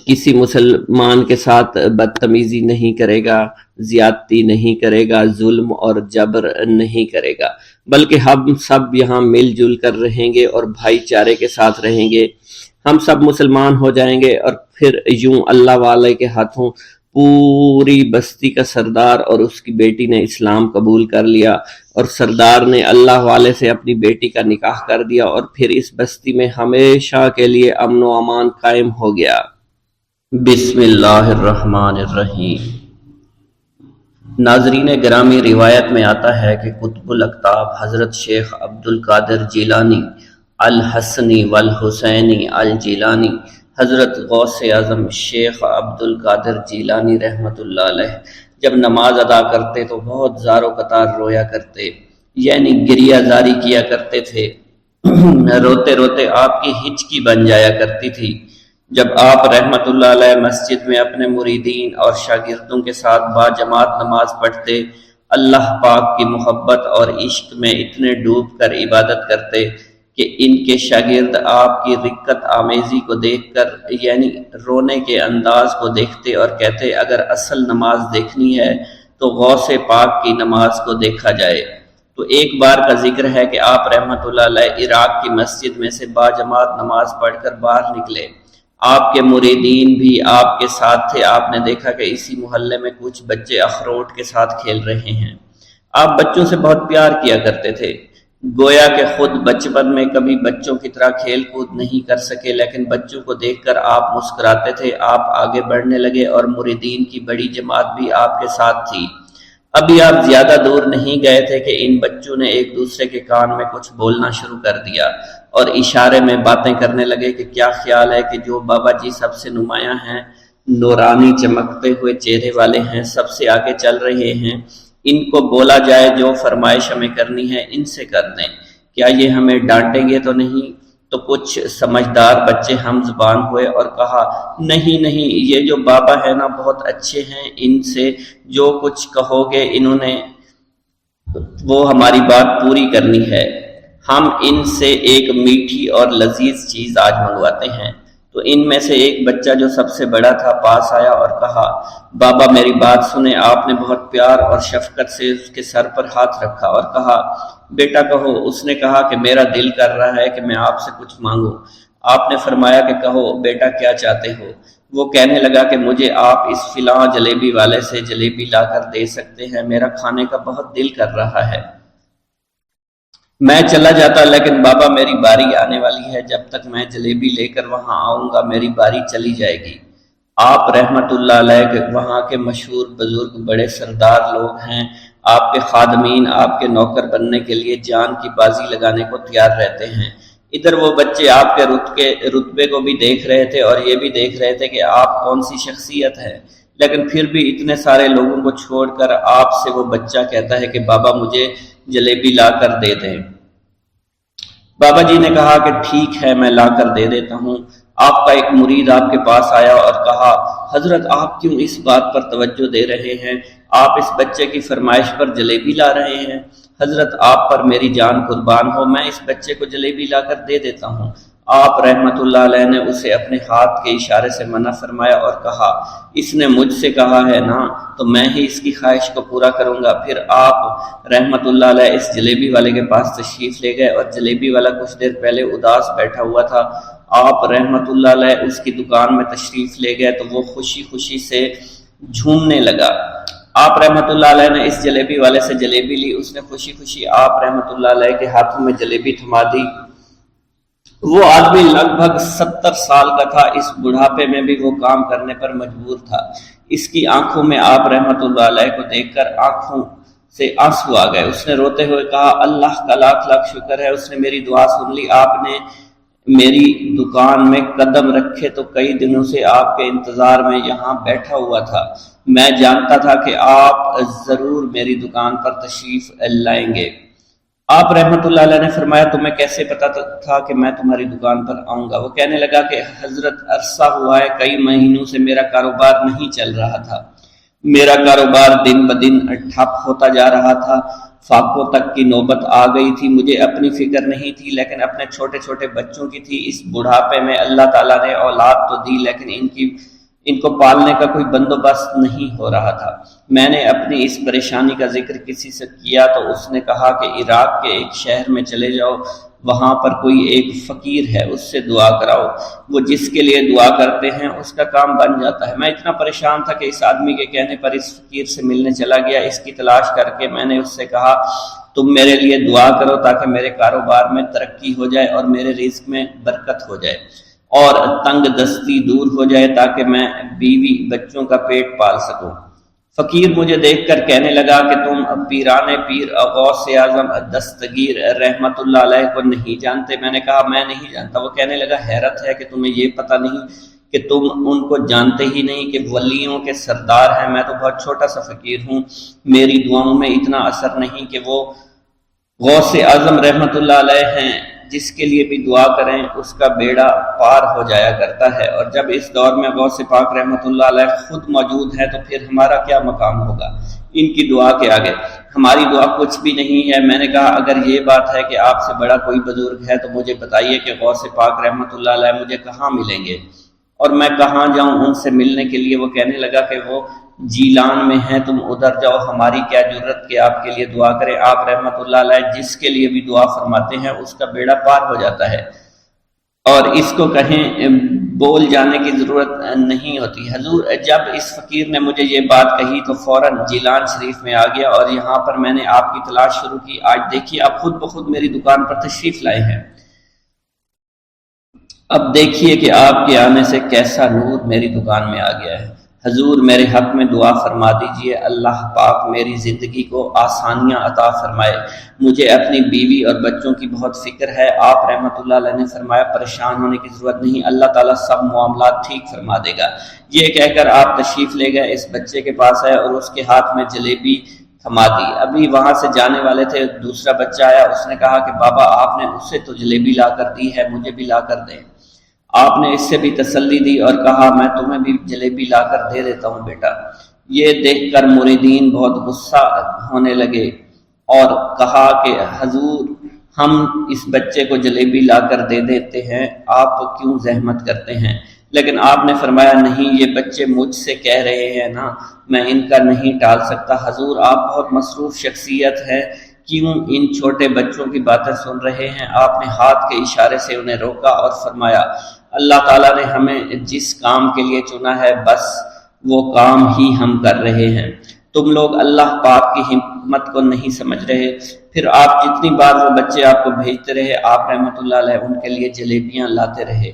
کسی مسلمان کے ساتھ بدتمیزی نہیں کرے گا، زیادتی نہیں کرے گا، ظلم اور جبر نہیں کرے گا، بلکہ ہم سب یہاں مل جل کر رہیں گے اور بھائی چارے کے ساتھ رہیں گے۔ ہم سب مسلمان ہو جائیں گے اور پھر یوں اللہ والے کے ہاتھوں پوری بستی کا سردار اور اس کی بیٹی نے اسلام قبول کر لیا، اور سردار نے اللہ والے سے اپنی بیٹی کا نکاح کر دیا، اور پھر اس بستی میں ہمیشہ کے لیے امن و امان قائم ہو گیا۔ بسم اللہ الرحمن الرحیم۔ ناظرین گرامی، روایت میں آتا ہے کہ قطب الاقطاب حضرت شیخ عبد القادر جیلانی الحسنی والحسینی الجیلانی، حضرت غوث اعظم شیخ عبد القادر جیلانی رحمۃ اللہ علیہ جب نماز ادا کرتے تو بہت زار و قطار رویا کرتے، یعنی گریہ زاری کیا کرتے تھے۔ روتے روتے آپ کی ہچکی بن جایا کرتی تھی۔ جب آپ رحمت اللہ علیہ مسجد میں اپنے مریدین اور شاگردوں کے ساتھ با جماعت نماز پڑھتے، اللہ پاک کی محبت اور عشق میں اتنے ڈوب کر عبادت کرتے کہ ان کے شاگرد آپ کی رقت آمیزی کو دیکھ کر یعنی رونے کے انداز کو دیکھتے اور کہتے اگر اصل نماز دیکھنی ہے تو غوث پاک کی نماز کو دیکھا جائے۔ تو ایک بار کا ذکر ہے کہ آپ رحمۃ اللہ علیہ عراق کی مسجد میں سے باجماعت نماز پڑھ کر باہر نکلے۔ آپ کے مریدین بھی آپ کے ساتھ تھے۔ آپ نے دیکھا کہ اسی محلے میں کچھ بچے اخروٹ کے ساتھ کھیل رہے ہیں۔ آپ بچوں سے بہت پیار کیا کرتے تھے، گویا کہ خود بچپن میں کبھی بچوں کی طرح کھیل کود نہیں کر سکے، لیکن بچوں کو دیکھ کر آپ مسکراتے تھے۔ آپ آگے بڑھنے لگے اور مریدین کی بڑی جماعت بھی آپ کے ساتھ تھی۔ ابھی آپ زیادہ دور نہیں گئے تھے کہ ان بچوں نے ایک دوسرے کے کان میں کچھ بولنا شروع کر دیا اور اشارے میں باتیں کرنے لگے کہ کیا خیال ہے کہ جو بابا جی سب سے نمایاں ہیں، نورانی چمکتے ہوئے چہرے والے ہیں، سب سے آگے چل رہے ہیں، ان کو بولا جائے جو فرمائش ہمیں کرنی ہے ان سے کر دیں، کیا یہ ہمیں ڈانٹیں گے تو نہیں؟ تو کچھ سمجھدار بچے ہم زبان ہوئے اور کہا نہیں نہیں، یہ جو بابا ہے نا بہت اچھے ہیں، ان سے جو کچھ کہو گے انہوں نے وہ ہماری بات پوری کرنی ہے، ہم ان سے ایک میٹھی اور لذیذ چیز آج منگواتے ہیں۔ تو ان میں سے ایک بچہ جو سب سے بڑا تھا پاس آیا اور کہا بابا میری بات سنیں۔ آپ نے بہت پیار اور شفقت سے اس کے سر پر ہاتھ رکھا اور کہا بیٹا کہو۔ اس نے کہا کہ میرا دل کر رہا ہے کہ میں آپ سے کچھ مانگوں۔ آپ نے فرمایا کہ کہو بیٹا کیا چاہتے ہو؟ وہ کہنے لگا کہ مجھے آپ اس فلاں جلیبی والے سے جلیبی لا کر دے سکتے ہیں، میرا کھانے کا بہت دل کر رہا ہے۔ میں چلا جاتا لیکن بابا میری باری آنے والی ہے، جب تک میں جلیبی لے کر وہاں آؤں گا میری باری چلی جائے گی۔ آپ رحمت اللہ علیہ کے وہاں کے مشہور بزرگ بڑے سردار لوگ ہیں، آپ کے خادمین آپ کے نوکر بننے کے لیے جان کی بازی لگانے کو تیار رہتے ہیں۔ ادھر وہ بچے آپ کے رتبے کو بھی دیکھ رہے تھے اور یہ بھی دیکھ رہے تھے کہ آپ کون سی شخصیت ہے، لیکن پھر بھی اتنے سارے لوگوں کو چھوڑ کر آپ سے وہ بچہ کہتا ہے کہ بابا مجھے جلیبی لا کر دے دیں۔ بابا جی نے کہا کہ ٹھیک ہے میں لا کر دے دیتا ہوں۔ آپ کا ایک مرید آپ کے پاس آیا اور کہا حضرت آپ کیوں اس بات پر توجہ دے رہے ہیں، آپ اس بچے کی فرمائش پر جلیبی لا رہے ہیں؟ حضرت آپ پر میری جان قربان ہو، میں اس بچے کو جلیبی لا کر دے دیتا ہوں۔ آپ رحمت اللہ علیہ نے اسے اپنے ہاتھ کے اشارے سے منع فرمایا اور کہا اس نے مجھ سے کہا ہے نا تو میں ہی اس کی خواہش کو پورا کروں گا۔ پھر آپ رحمت اللہ علیہ اس جلیبی والے کے پاس تشریف لے گئے اور جلیبی والا کچھ دیر پہلے اداس بیٹھا ہوا تھا۔ آپ رحمت اللہ علیہ اس کی دکان میں تشریف لے گئے تو وہ خوشی خوشی سے جھومنے لگا۔ آپ رحمت اللہ علیہ نے اس جلیبی والے سے جلیبی لی، اس نے خوشی خوشی آپ رحمت اللہ علیہ کے ہاتھوں میں جلیبی تھما دی۔ وہ آدمی لگ بھگ 70 سال کا تھا، اس بڑھاپے میں بھی وہ کام کرنے پر مجبور تھا۔ اس کی آنکھوں میں آپ رحمت اللہ علیہ کو دیکھ کر آنکھوں سے آنسو آ گئے۔ اس نے روتے ہوئے کہا اللہ کا لاکھ لاکھ شکر ہے، اس نے میری دعا سن لی۔ آپ نے میری دکان میں قدم رکھے تو کئی دنوں سے آپ کے انتظار میں یہاں بیٹھا ہوا تھا۔ میں جانتا تھا کہ آپ ضرور میری دکان پر تشریف لائیں گے۔ آپ رحمت اللہ علیہ نے فرمایا تمہیں کیسے پتا تھا کہ میں تمہاری دکان پر آؤں گا؟ وہ کہنے لگا کہ حضرت عرصہ ہوا ہے، کئی مہینوں سے میرا کاروبار نہیں چل رہا تھا، میرا کاروبار دن بدن ٹھپ ہوتا جا رہا تھا، فاقوں تک کی نوبت آ گئی تھی۔ مجھے اپنی فکر نہیں تھی لیکن اپنے چھوٹے چھوٹے بچوں کی تھی۔ اس بڑھاپے میں اللہ تعالیٰ نے اولاد تو دی لیکن ان کو پالنے کا کوئی بندوبست نہیں ہو رہا تھا۔ میں نے اپنی اس پریشانی کا ذکر کسی سے کیا تو اس نے کہا کہ عراق کے ایک شہر میں چلے جاؤ، وہاں پر کوئی ایک فقیر ہے، اس سے دعا کراؤ، وہ جس کے لیے دعا کرتے ہیں اس کا کام بن جاتا ہے۔ میں اتنا پریشان تھا کہ اس آدمی کے کہنے پر اس فقیر سے ملنے چلا گیا۔ اس کی تلاش کر کے میں نے اس سے کہا تم میرے لیے دعا کرو تاکہ میرے کاروبار میں ترقی ہو جائے اور میرے رزق میں برکت ہو جائے اور تنگ دستی دور ہو جائے تاکہ میں بیوی بچوں کا پیٹ پال سکوں۔ فقیر مجھے دیکھ کر کہنے لگا کہ تم پیرانے پیر غوث اعظم دستگیر رحمت اللہ علیہ کو نہیں جانتے؟ میں نے کہا میں نہیں جانتا۔ وہ کہنے لگا حیرت ہے کہ تمہیں یہ پتہ نہیں کہ تم ان کو جانتے ہی نہیں کہ ولیوں کے سردار ہیں۔ میں تو بہت چھوٹا سا فقیر ہوں، میری دعاؤں میں اتنا اثر نہیں کہ وہ غوث اعظم رحمت اللہ علیہ ہیں، جس کے لیے بھی دعا کریں اس کا بیڑا پار ہو جایا کرتا ہے، اور جب اس دور میں غوث پاک رحمت اللہ علیہ خود موجود ہے تو پھر ہمارا کیا مقام ہوگا؟ ان کی دعا کے آگے ہماری دعا کچھ بھی نہیں ہے۔ میں نے کہا اگر یہ بات ہے کہ آپ سے بڑا کوئی بزرگ ہے تو مجھے بتائیے کہ غوث پاک رحمۃ اللہ علیہ مجھے کہاں ملیں گے اور میں کہاں جاؤں ان سے ملنے کے لیے۔ وہ کہنے لگا کہ وہ جیلان میں ہیں، تم ادھر جاؤ، ہماری کیا جرت کہ آپ کے لیے دعا کریں۔ آپ رحمۃ اللہ علیہ جس کے لیے بھی دعا فرماتے ہیں اس کا بیڑا پار ہو جاتا ہے، اور اس کو کہیں بول جانے کی ضرورت نہیں ہوتی۔ حضور جب اس فقیر نے مجھے یہ بات کہی تو فوراً جیلان شریف میں آ گیا اور یہاں پر میں نے آپ کی تلاش شروع کی۔ آج دیکھیے آپ خود بخود میری دکان پر تشریف لائے ہیں۔ اب دیکھیے کہ آپ کے آنے سے کیسا نور میری دکان میں آ گیا ہے۔ حضور میرے حق میں دعا فرما دیجئے، اللہ پاک میری زندگی کو آسانیاں عطا فرمائے۔ مجھے اپنی بیوی اور بچوں کی بہت فکر ہے۔ آپ رحمۃ اللہ علیہ نے فرمایا پریشان ہونے کی ضرورت نہیں، اللہ تعالیٰ سب معاملات ٹھیک فرما دے گا۔ یہ کہہ کر آپ تشریف لے گئے، اس بچے کے پاس آئے اور اس کے ہاتھ میں جلیبی تھما دی۔ ابھی وہاں سے جانے والے تھے، دوسرا بچہ آیا، اس نے کہا کہ بابا آپ نے اسے تو جلیبی لا کر دی ہے، مجھے بھی لا کر دیں۔ آپ نے اس سے بھی تسلی دی اور کہا میں تمہیں بھی جلیبی لا کر دے دیتا ہوں بیٹا۔ یہ دیکھ کر مریدین بہت غصہ ہونے لگے اور کہا کہ حضور ہم اس بچے کو جلیبی لا کر دے دیتے ہیں، آپ کیوں زحمت کرتے ہیں؟ لیکن آپ نے فرمایا نہیں، یہ بچے مجھ سے کہہ رہے ہیں نا، میں ان کا نہیں ٹال سکتا۔ حضور آپ بہت مصروف شخصیت ہے، کیوں ان چھوٹے بچوں کی باتیں سن رہے ہیں؟ آپ نے ہاتھ کے اشارے سے انہیں روکا اور فرمایا اللہ تعالیٰ نے ہمیں جس کام کے لیے چنا ہے بس وہ کام ہی ہم کر رہے ہیں، تم لوگ اللہ پاک کی حکمت کو نہیں سمجھ رہے۔ پھر آپ جتنی بار وہ بچے آپ کو بھیجتے رہے، آپ رحمۃ اللہ علیہ ان کے لیے جلیبیاں لاتے رہے،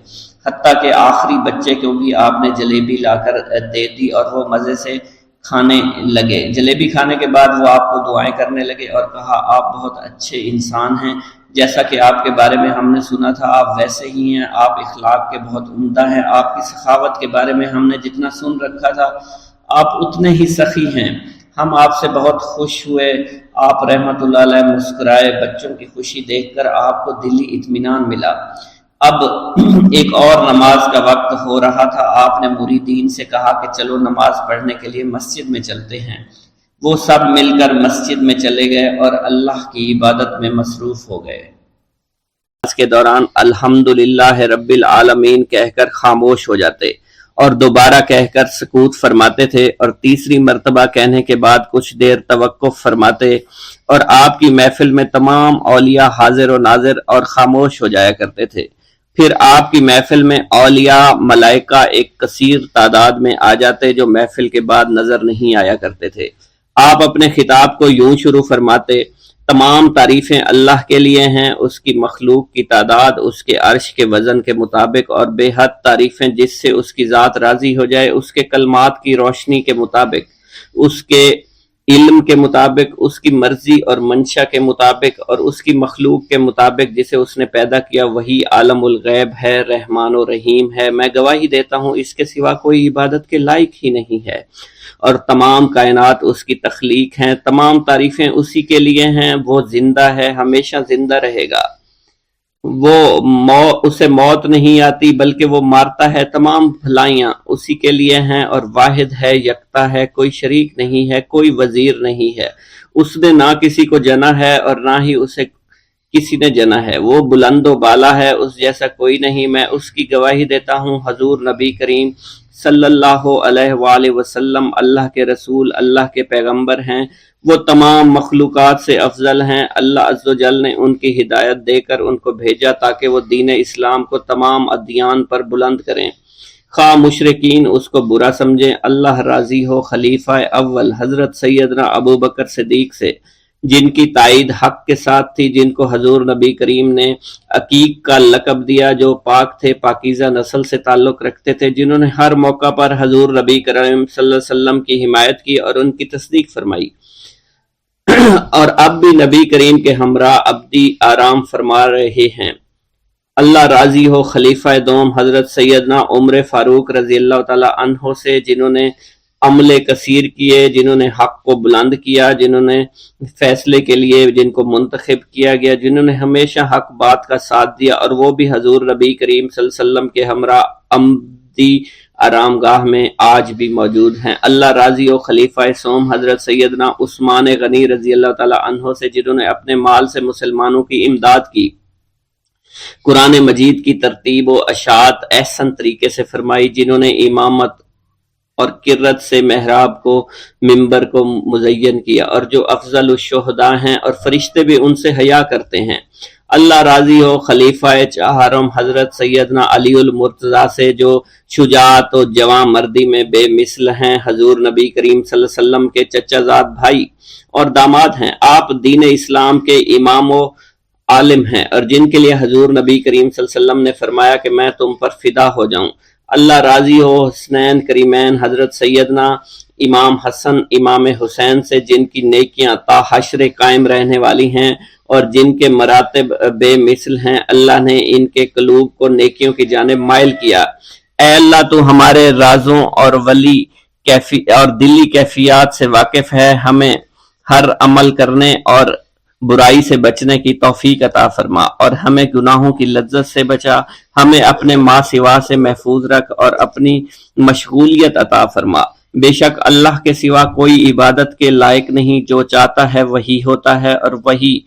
حتیٰ کہ آخری بچے کو بھی آپ نے جلیبی لا کر دے دی اور وہ مزے سے کھانے لگے۔ جلیبی کھانے کے بعد وہ آپ کو دعائیں کرنے لگے اور کہا آپ بہت اچھے انسان ہیں، جیسا کہ آپ کے بارے میں ہم نے سنا تھا آپ ویسے ہی ہیں، آپ اخلاق کے بہت عمدہ ہیں، آپ کی سخاوت کے بارے میں ہم نے جتنا سن رکھا تھا آپ اتنے ہی سخی ہیں، ہم آپ سے بہت خوش ہوئے۔ آپ رحمۃ اللہ علیہ مسکرائے، بچوں کی خوشی دیکھ کر آپ کو دلی اطمینان ملا۔ اب ایک اور نماز کا وقت ہو رہا تھا، آپ نے مریدین سے کہا کہ چلو نماز پڑھنے کے لیے مسجد میں چلتے ہیں۔ وہ سب مل کر مسجد میں چلے گئے اور اللہ کی عبادت میں مصروف ہو گئے۔ اس کے دوران الحمدللہ رب العالمین کہہ کر خاموش ہو جاتے اور دوبارہ کہہ کر سکوت فرماتے تھے اور تیسری مرتبہ کہنے کے بعد کچھ دیر توقف فرماتے اور آپ کی محفل میں تمام اولیاء حاضر و ناظر اور خاموش ہو جایا کرتے تھے۔ پھر آپ کی محفل میں اولیاء ملائکہ ایک کثیر تعداد میں آ جاتے جو محفل کے بعد نظر نہیں آیا کرتے تھے۔ آپ اپنے خطاب کو یوں شروع فرماتے تمام تعریفیں اللہ کے لیے ہیں، اس کی مخلوق کی تعداد اس کے عرش کے وزن کے مطابق اور بے حد تعریفیں جس سے اس کی ذات راضی ہو جائے، اس کے کلمات کی روشنی کے مطابق، اس کے علم کے مطابق، اس کی مرضی اور منشا کے مطابق اور اس کی مخلوق کے مطابق جسے اس نے پیدا کیا، وہی عالم الغیب ہے، رحمان و رحیم ہے۔ میں گواہی دیتا ہوں اس کے سوا کوئی عبادت کے لائق ہی نہیں ہے، اور تمام کائنات اس کی تخلیق ہیں، تمام تعریفیں اسی کے لیے ہیں۔ وہ زندہ ہے، ہمیشہ زندہ رہے گا، اسے موت نہیں آتی بلکہ وہ مارتا ہے، تمام بھلائیاں اسی کے لیے ہیں، اور واحد ہے، یکتا ہے، کوئی شریک نہیں ہے، کوئی وزیر نہیں ہے۔ اس نے نہ کسی کو جنا ہے اور نہ ہی اسے کسی نے جنا ہے، وہ بلند و بالا ہے، اس جیسا کوئی نہیں۔ میں اس کی گواہی دیتا ہوں حضور نبی کریم صلی اللہ علیہ وآلہ وسلم اللہ کے رسول، اللہ کے پیغمبر ہیں، وہ تمام مخلوقات سے افضل ہیں۔ اللہ عز و جل نے ان کی ہدایت دے کر ان کو بھیجا تاکہ وہ دین اسلام کو تمام ادیان پر بلند کریں، خواہ مشرکین اس کو برا سمجھیں۔ اللہ راضی ہو خلیفہ اول حضرت سیدنا ابو بکر صدیق سے، جن کی تائید حق کے ساتھ تھی، جن کو حضور نبی کریم نے عقیق کا لقب دیا، جو پاک تھے، پاکیزہ نسل سے تعلق رکھتے تھے، جنہوں نے ہر موقع پر حضور نبی کریم صلی اللہ علیہ وسلم کی حمایت کی اور ان کی تصدیق فرمائی، اور اب بھی نبی کریم کے ہمراہ ابدی آرام فرما رہے ہیں۔ اللہ راضی ہو خلیفہ دوم حضرت سیدنا عمر فاروق رضی اللہ تعالی عنہ سے، جنہوں نے عمل کثیر کیے، جنہوں نے حق کو بلند کیا، جنہوں نے فیصلے کے لیے جن کو منتخب کیا گیا، جنہوں نے ہمیشہ حق بات کا ساتھ دیا، اور وہ بھی حضور نبی کریم صلی اللہ علیہ وسلم کے ہمراہ ابدی آرام گاہ میں آج بھی موجود ہیں۔ اللہ راضی و خلیفہ سوم حضرت سیدنا عثمان غنی رضی اللہ تعالی عنہ سے، جنہوں نے اپنے مال سے مسلمانوں کی امداد کی، قرآن مجید کی ترتیب و اشاعت احسن طریقے سے فرمائی، جنہوں نے امامت اور کرت سے محراب کو، ممبر کو مزین کیا، اور جو افضل الشہداء ہیں اور فرشتے بھی ان سے حیا کرتے ہیں۔ اللہ راضی ہو خلیفہ چہارم حضرت سیدنا علی المرتضیٰ سے، جو شجاعت و جواں مردی میں بے مثل ہیں، حضور نبی کریم صلی اللہ علیہ وسلم کے چچا زاد بھائی اور داماد ہیں۔ آپ دین اسلام کے امام و عالم ہیں، اور جن کے لیے حضور نبی کریم صلی اللہ علیہ وسلم نے فرمایا کہ میں تم پر فدا ہو جاؤں۔ اللہ راضی ہو حسنین کریمین حضرت سیدنا امام حسن امام حسین سے، جن کی نیکیاں تا حشر قائم رہنے والی ہیں اور جن کے مراتب بے مثل ہیں۔ اللہ نے ان کے قلوب کو نیکیوں کی جانب مائل کیا۔ اے اللہ، تو ہمارے رازوں اور دلی کیفیات سے واقف ہے، ہمیں ہر عمل کرنے اور برائی سے بچنے کی توفیق عطا فرما، اور ہمیں گناہوں کی لذت سے بچا، ہمیں اپنے ما سوا سے محفوظ رکھ اور اپنی مشغولیت عطا فرما۔ بے شک اللہ کے سوا کوئی عبادت کے لائق نہیں، جو چاہتا ہے وہی ہوتا ہے، اور وہی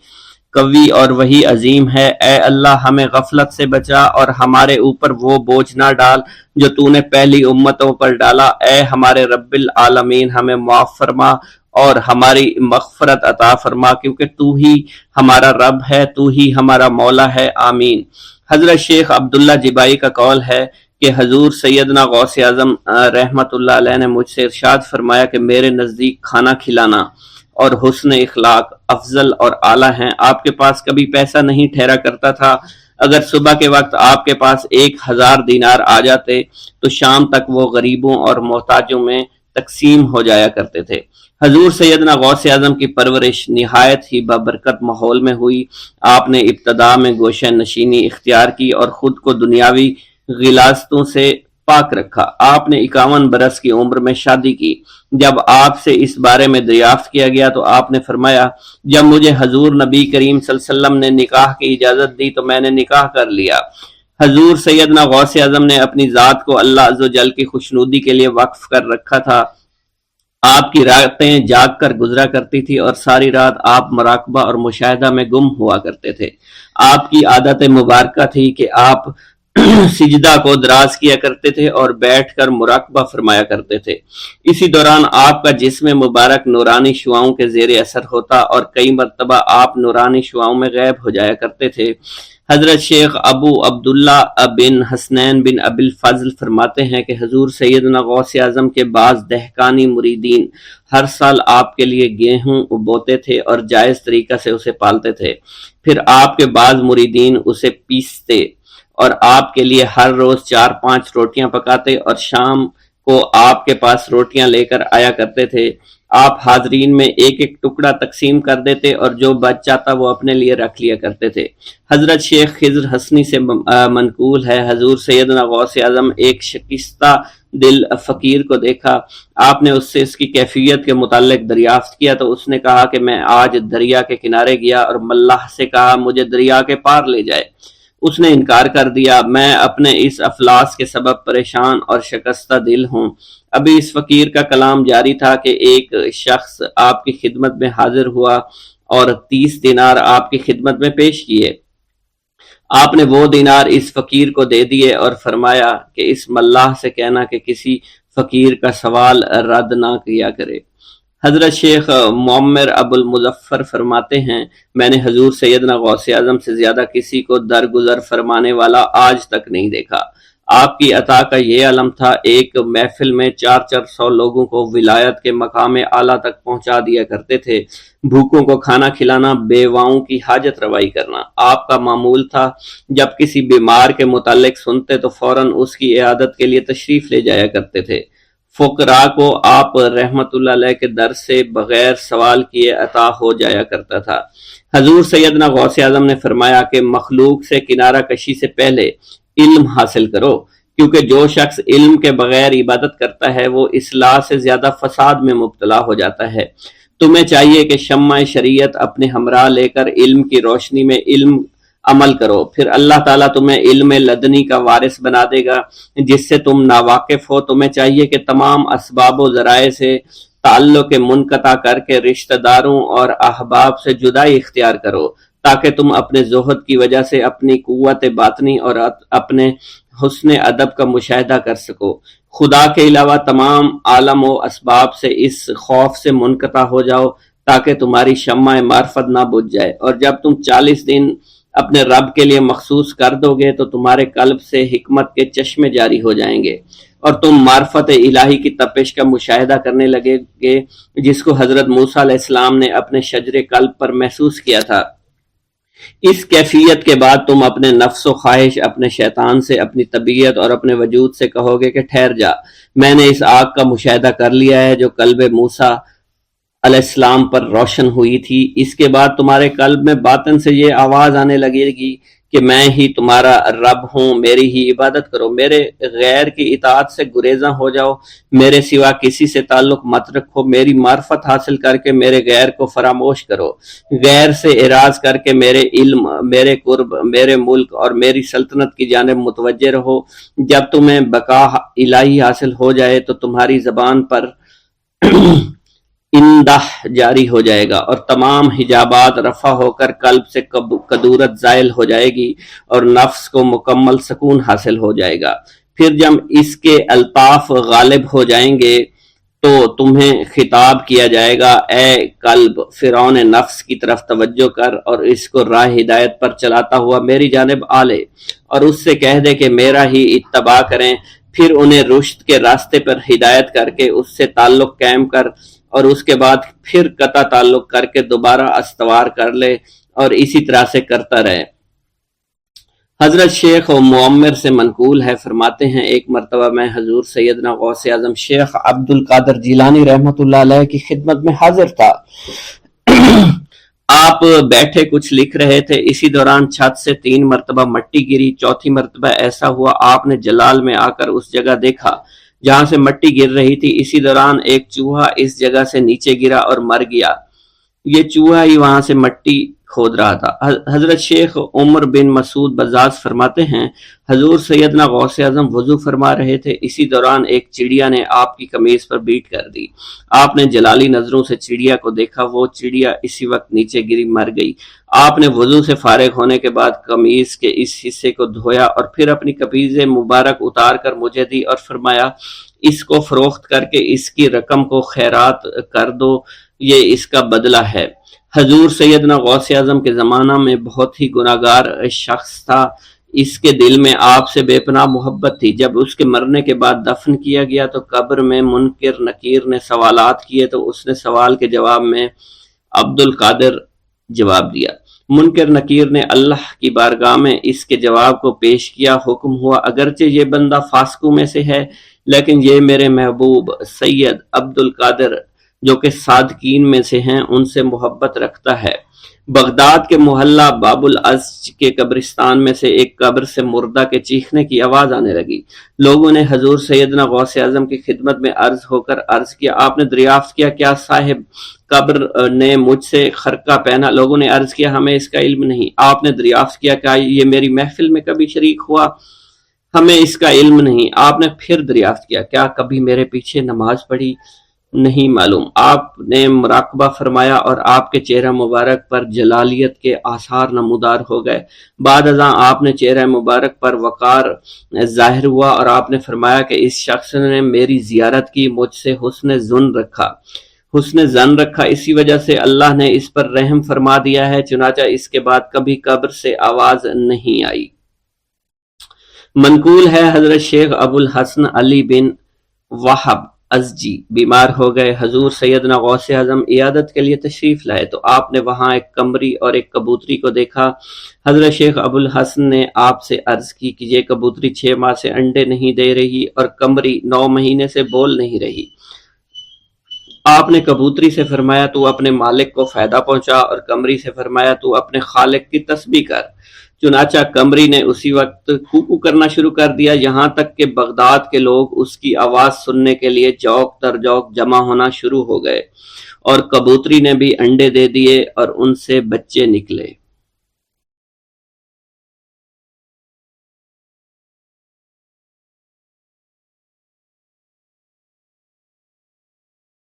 قوی اور وہی عظیم ہے۔ اے اللہ، ہمیں غفلت سے بچا اور ہمارے اوپر وہ بوجھ نہ ڈال جو تو نے پہلی امتوں پر ڈالا۔ اے ہمارے رب العالمین، ہمیں معاف فرما اور ہماری مغفرت عطا فرما، کیونکہ تو ہی ہمارا رب ہے، تو ہی ہمارا مولا ہے، آمین۔ حضرت شیخ عبداللہ جبائی کا قول ہے کہ حضور سیدنا غوث اعظم رحمت اللہ علیہ نے مجھ سے ارشاد فرمایا کہ میرے نزدیک کھانا کھلانا اور حسن اخلاق افضل اور اعلیٰ ہیں۔ آپ کے پاس کبھی پیسہ نہیں ٹھہرا کرتا تھا، اگر صبح کے وقت آپ کے پاس 1000 دینار آ جاتے تو شام تک وہ غریبوں اور محتاجوں میں تقسیم ہو جایا کرتے تھے۔ حضور سیدنا غوث اعظم کی پرورش نہایت ہی بابرکت ماحول میں ہوئی۔ آپ نے ابتدا میں گوشہ نشینی اختیار کی اور خود کو دنیاوی غلاظتوں سے پاک رکھا۔ آپ نے 51 برس کی عمر میں شادی کی۔ جب آپ سے اس بارے میں دریافت کیا گیا تو آپ نے فرمایا، جب مجھے حضور نبی کریم صلی اللہ علیہ وسلم نے نکاح کی اجازت دی تو میں نے نکاح کر لیا۔ حضور سیدنا غوث اعظم نے اپنی ذات کو اللہ عز و جل کی خوشنودی کے لیے وقف کر رکھا تھا۔ آپ کی راتیں جاگ کر گزرا کرتی تھی اور ساری رات آپ مراقبہ اور مشاہدہ میں گم ہوا کرتے تھے۔ آپ کی عادت مبارکہ تھی کہ آپ سجدہ کو دراز کیا کرتے تھے اور بیٹھ کر مراقبہ فرمایا کرتے تھے۔ اسی دوران آپ کا جسم مبارک نورانی شعاؤں کے زیر اثر ہوتا اور کئی مرتبہ آپ نورانی شعاؤں میں غائب ہو جایا کرتے تھے۔ حضرت شیخ ابو عبداللہ بن حسنین بن ابی الفضل فرماتے ہیں کہ حضور سیدنا غوث اعظم کے بعض دہقانی مریدین ہر سال آپ کے لیے گیہوں بوتے تھے اور جائز طریقہ سے اسے پالتے تھے۔ پھر آپ کے بعض مریدین اسے پیستے اور آپ کے لیے ہر روز 4-5 روٹیاں پکاتے اور شام کو آپ کے پاس روٹیاں لے کر آیا کرتے تھے۔ آپ حاضرین میں ایک ایک ٹکڑا تقسیم کر دیتے اور جو بچ جاتا وہ اپنے لیے رکھ لیا کرتے تھے۔ حضرت شیخ خضر حسنی سے منقول ہے، حضور سیدنا غوث اعظم ایک شکستہ دل فقیر کو دیکھا۔ آپ نے اس سے اس کی کیفیت کے متعلق دریافت کیا تو اس نے کہا کہ میں آج دریا کے کنارے گیا اور ملاح سے کہا مجھے دریا کے پار لے جائے۔ اس نے انکار کر دیا۔ میں اپنے اس افلاس کے سبب پریشان اور شکستہ دل ہوں۔ ابھی اس فقیر کا کلام جاری تھا کہ ایک شخص آپ کی خدمت میں حاضر ہوا اور 30 دینار آپ کی خدمت میں پیش کیے۔ آپ نے وہ دینار اس فقیر کو دے دیے اور فرمایا کہ اس ملاح سے کہنا کہ کسی فقیر کا سوال رد نہ کیا کرے۔ حضرت شیخ معمر ابو المظفر فرماتے ہیں، میں نے حضور سیدنا غوث اعظم سے زیادہ کسی کو درگزر فرمانے والا آج تک نہیں دیکھا۔ آپ کی عطا کا یہ علم تھا، ایک محفل میں 400 لوگوں کو ولایت کے مقام اعلیٰ تک پہنچا دیا کرتے تھے۔ بھوکوں کو کھانا کھلانا، بیواؤں کی حاجت روائی کرنا آپ کا معمول تھا۔ جب کسی بیمار کے متعلق سنتے تو فوراً اس کی عیادت کے لیے تشریف لے جایا کرتے تھے۔ فقراء کو آپ رحمت اللہ علیہ کے در سے بغیر سوال کیے عطا ہو جایا کرتا تھا۔ حضور سیدنا غوث اعظم نے فرمایا کہ مخلوق سے کنارہ کشی سے پہلے علم حاصل کرو، کیونکہ جو شخص علم کے بغیر عبادت کرتا ہے وہ اصلاح سے زیادہ فساد میں مبتلا ہو جاتا ہے۔ تمہیں چاہیے کہ شمع شریعت اپنے ہمراہ لے کر علم کی روشنی میں علم عمل کرو، پھر اللہ تعالیٰ تمہیں علم لدنی کا وارث بنا دے گا جس سے تم ناواقف ہو۔ تمہیں چاہیے کہ تمام اسباب و ذرائع سے تعلق منقطع کر کے رشتہ داروں اور احباب سے جدائی اختیار کرو تاکہ تم اپنے زہد کی وجہ سے اپنی قوت باطنی اور اپنے حسن ادب کا مشاہدہ کر سکو۔ خدا کے علاوہ تمام عالم و اسباب سے اس خوف سے منقطع ہو جاؤ تاکہ تمہاری شمع معرفت نہ بجھ جائے، اور جب تم 40 دن اپنے رب کے لیے مخصوص کر دو گے تو تمہارے قلب سے حکمت کے چشمے جاری ہو جائیں گے اور تم معرفت الہی کی تپش کا مشاہدہ کرنے لگے گے جس کو حضرت موسیٰ علیہ السلام نے اپنے شجر قلب پر محسوس کیا تھا۔ اس کیفیت کے بعد تم اپنے نفس و خواہش، اپنے شیطان سے، اپنی طبیعت اور اپنے وجود سے کہو گے کہ ٹھہر جا، میں نے اس آگ کا مشاہدہ کر لیا ہے جو قلب موسیٰ علیہ السلام پر روشن ہوئی تھی۔ اس کے بعد تمہارے قلب میں باطن سے یہ آواز آنے لگے گی کہ میں ہی تمہارا رب ہوں، میری ہی عبادت کرو، میرے غیر کی اطاعت سے گریزاں ہو جاؤ، میرے سوا کسی سے تعلق مت رکھو، میری معرفت حاصل کر کے میرے غیر کو فراموش کرو، غیر سے اعراض کر کے میرے علم، میرے قرب، میرے ملک اور میری سلطنت کی جانب متوجہ رہو۔ جب تمہیں بقا الہی حاصل ہو جائے تو تمہاری زبان پر اندہ جاری ہو جائے گا اور تمام حجابات رفع ہو کر قلب سے کدورت زائل ہو جائے گی اور نفس کو مکمل سکون حاصل ہو جائے گا۔ پھر جب اس کے الطاف غالب ہو جائیں گے تو تمہیں خطاب کیا جائے گا، اے قلب، فرعون نفس کی طرف توجہ کر اور اس کو راہ ہدایت پر چلاتا ہوا میری جانب آ لے اور اس سے کہہ دے کہ میرا ہی اتباع کریں، پھر انہیں رشد کے راستے پر ہدایت کر کے اس سے تعلق قائم کر اور اس کے بعد پھر قطع تعلق کر کے دوبارہ استوار کر لے اور اسی طرح سے کرتا رہے۔ حضرت شیخ و معمر سے منقول ہے، فرماتے ہیں ایک مرتبہ میں حضور سیدنا غوث اعظم شیخ عبد القادر جیلانی رحمۃ اللہ علیہ کی خدمت میں حاضر تھا۔ آپ بیٹھے کچھ لکھ رہے تھے، اسی دوران چھت سے 3 مرتبہ مٹی گری، چوتھی مرتبہ ایسا ہوا آپ نے جلال میں آ کر اس جگہ دیکھا جہاں سے مٹی گر رہی تھی۔ اسی دوران ایک چوہا اس جگہ سے نیچے گرا اور مر گیا، یہ چوہا ہی وہاں سے مٹی کھود رہا تھا۔ حضرت شیخ عمر بن مسعود بزاز فرماتے ہیں حضور سیدنا غوث اعظم وضو فرما رہے تھے، اسی دوران ایک چڑیا نے آپ کی قمیض پر بیٹ کر دی۔ آپ نے جلالی نظروں سے چڑیا کو دیکھا، وہ چڑیا اسی وقت نیچے گری مر گئی۔ آپ نے وضو سے فارغ ہونے کے بعد قمیض کے اس حصے کو دھویا اور پھر اپنی قمیض مبارک اتار کر مجھے دی اور فرمایا اس کو فروخت کر کے اس کی رقم کو خیرات کر دو، یہ اس کا بدلہ ہے۔ حضور سیدنا غوث اعظم کے زمانہ میں بہت ہی گناہگار شخص تھا، اس کے دل میں آپ سے بے پناہ محبت تھی۔ جب اس کے مرنے کے بعد دفن کیا گیا تو قبر میں منکر نکیر نے سوالات کیے تو اس نے سوال کے جواب میں عبد القادر جواب دیا۔ منکر نکیر نے اللہ کی بارگاہ میں اس کے جواب کو پیش کیا، حکم ہوا اگرچہ یہ بندہ فاسقوں میں سے ہے لیکن یہ میرے محبوب سید عبد القادر جو کہ صادقین میں سے ہیں ان سے محبت رکھتا ہے۔ بغداد کے محلہ باب العز کے قبرستان میں سے ایک قبر سے مردہ کے چیخنے کی آواز آنے لگی۔ لوگوں نے حضور سیدنا غوث اعظم کی خدمت میں عرض ہو کر عرض کیا، آپ نے دریافت کیا کیا صاحب قبر نے مجھ سے خرقہ پہنا؟ لوگوں نے عرض کیا ہمیں اس کا علم نہیں۔ آپ نے دریافت کیا کہ یہ میری محفل میں کبھی شریک ہوا؟ ہمیں اس کا علم نہیں۔ آپ نے پھر دریافت کیا کیا کبھی میرے پیچھے نماز پڑھی؟ نہیں معلوم۔ آپ نے مراقبہ فرمایا اور آپ کے چہرہ مبارک پر جلالیت کے آثار نمودار ہو گئے۔ بعد ازاں آپ نے چہرہ مبارک پر وقار ظاہر ہوا اور آپ نے فرمایا کہ اس شخص نے میری زیارت کی، مجھ سے حسن ظن رکھا، اسی وجہ سے اللہ نے اس پر رحم فرما دیا ہے، چنانچہ اس کے بعد کبھی قبر سے آواز نہیں آئی۔ منقول ہے حضرت شیخ ابو الحسن علی بن وہب ازجی بیمار ہو گئے، حضور سیدنا غوث اعظم عیادت کے لیے تشریف لائے تو آپ نے وہاں ایک قمری اور ایک کبوتری کو دیکھا۔ حضرت شیخ ابو الحسن نے آپ سے عرض کی کہ یہ کبوتری 6 ماہ سے انڈے نہیں دے رہی اور قمری 9 مہینے سے بول نہیں رہی۔ آپ نے کبوتری سے فرمایا تو اپنے مالک کو فائدہ پہنچا اور قمری سے فرمایا تو اپنے خالق کی تسبیح کر۔ چنانچہ قمری نے اسی وقت کوکو کرنا شروع کر دیا، یہاں تک کہ بغداد کے لوگ اس کی آواز سننے کے لیے جوق در جوق جمع ہونا شروع ہو گئے اور کبوتری نے بھی انڈے دے دیے اور ان سے بچے نکلے۔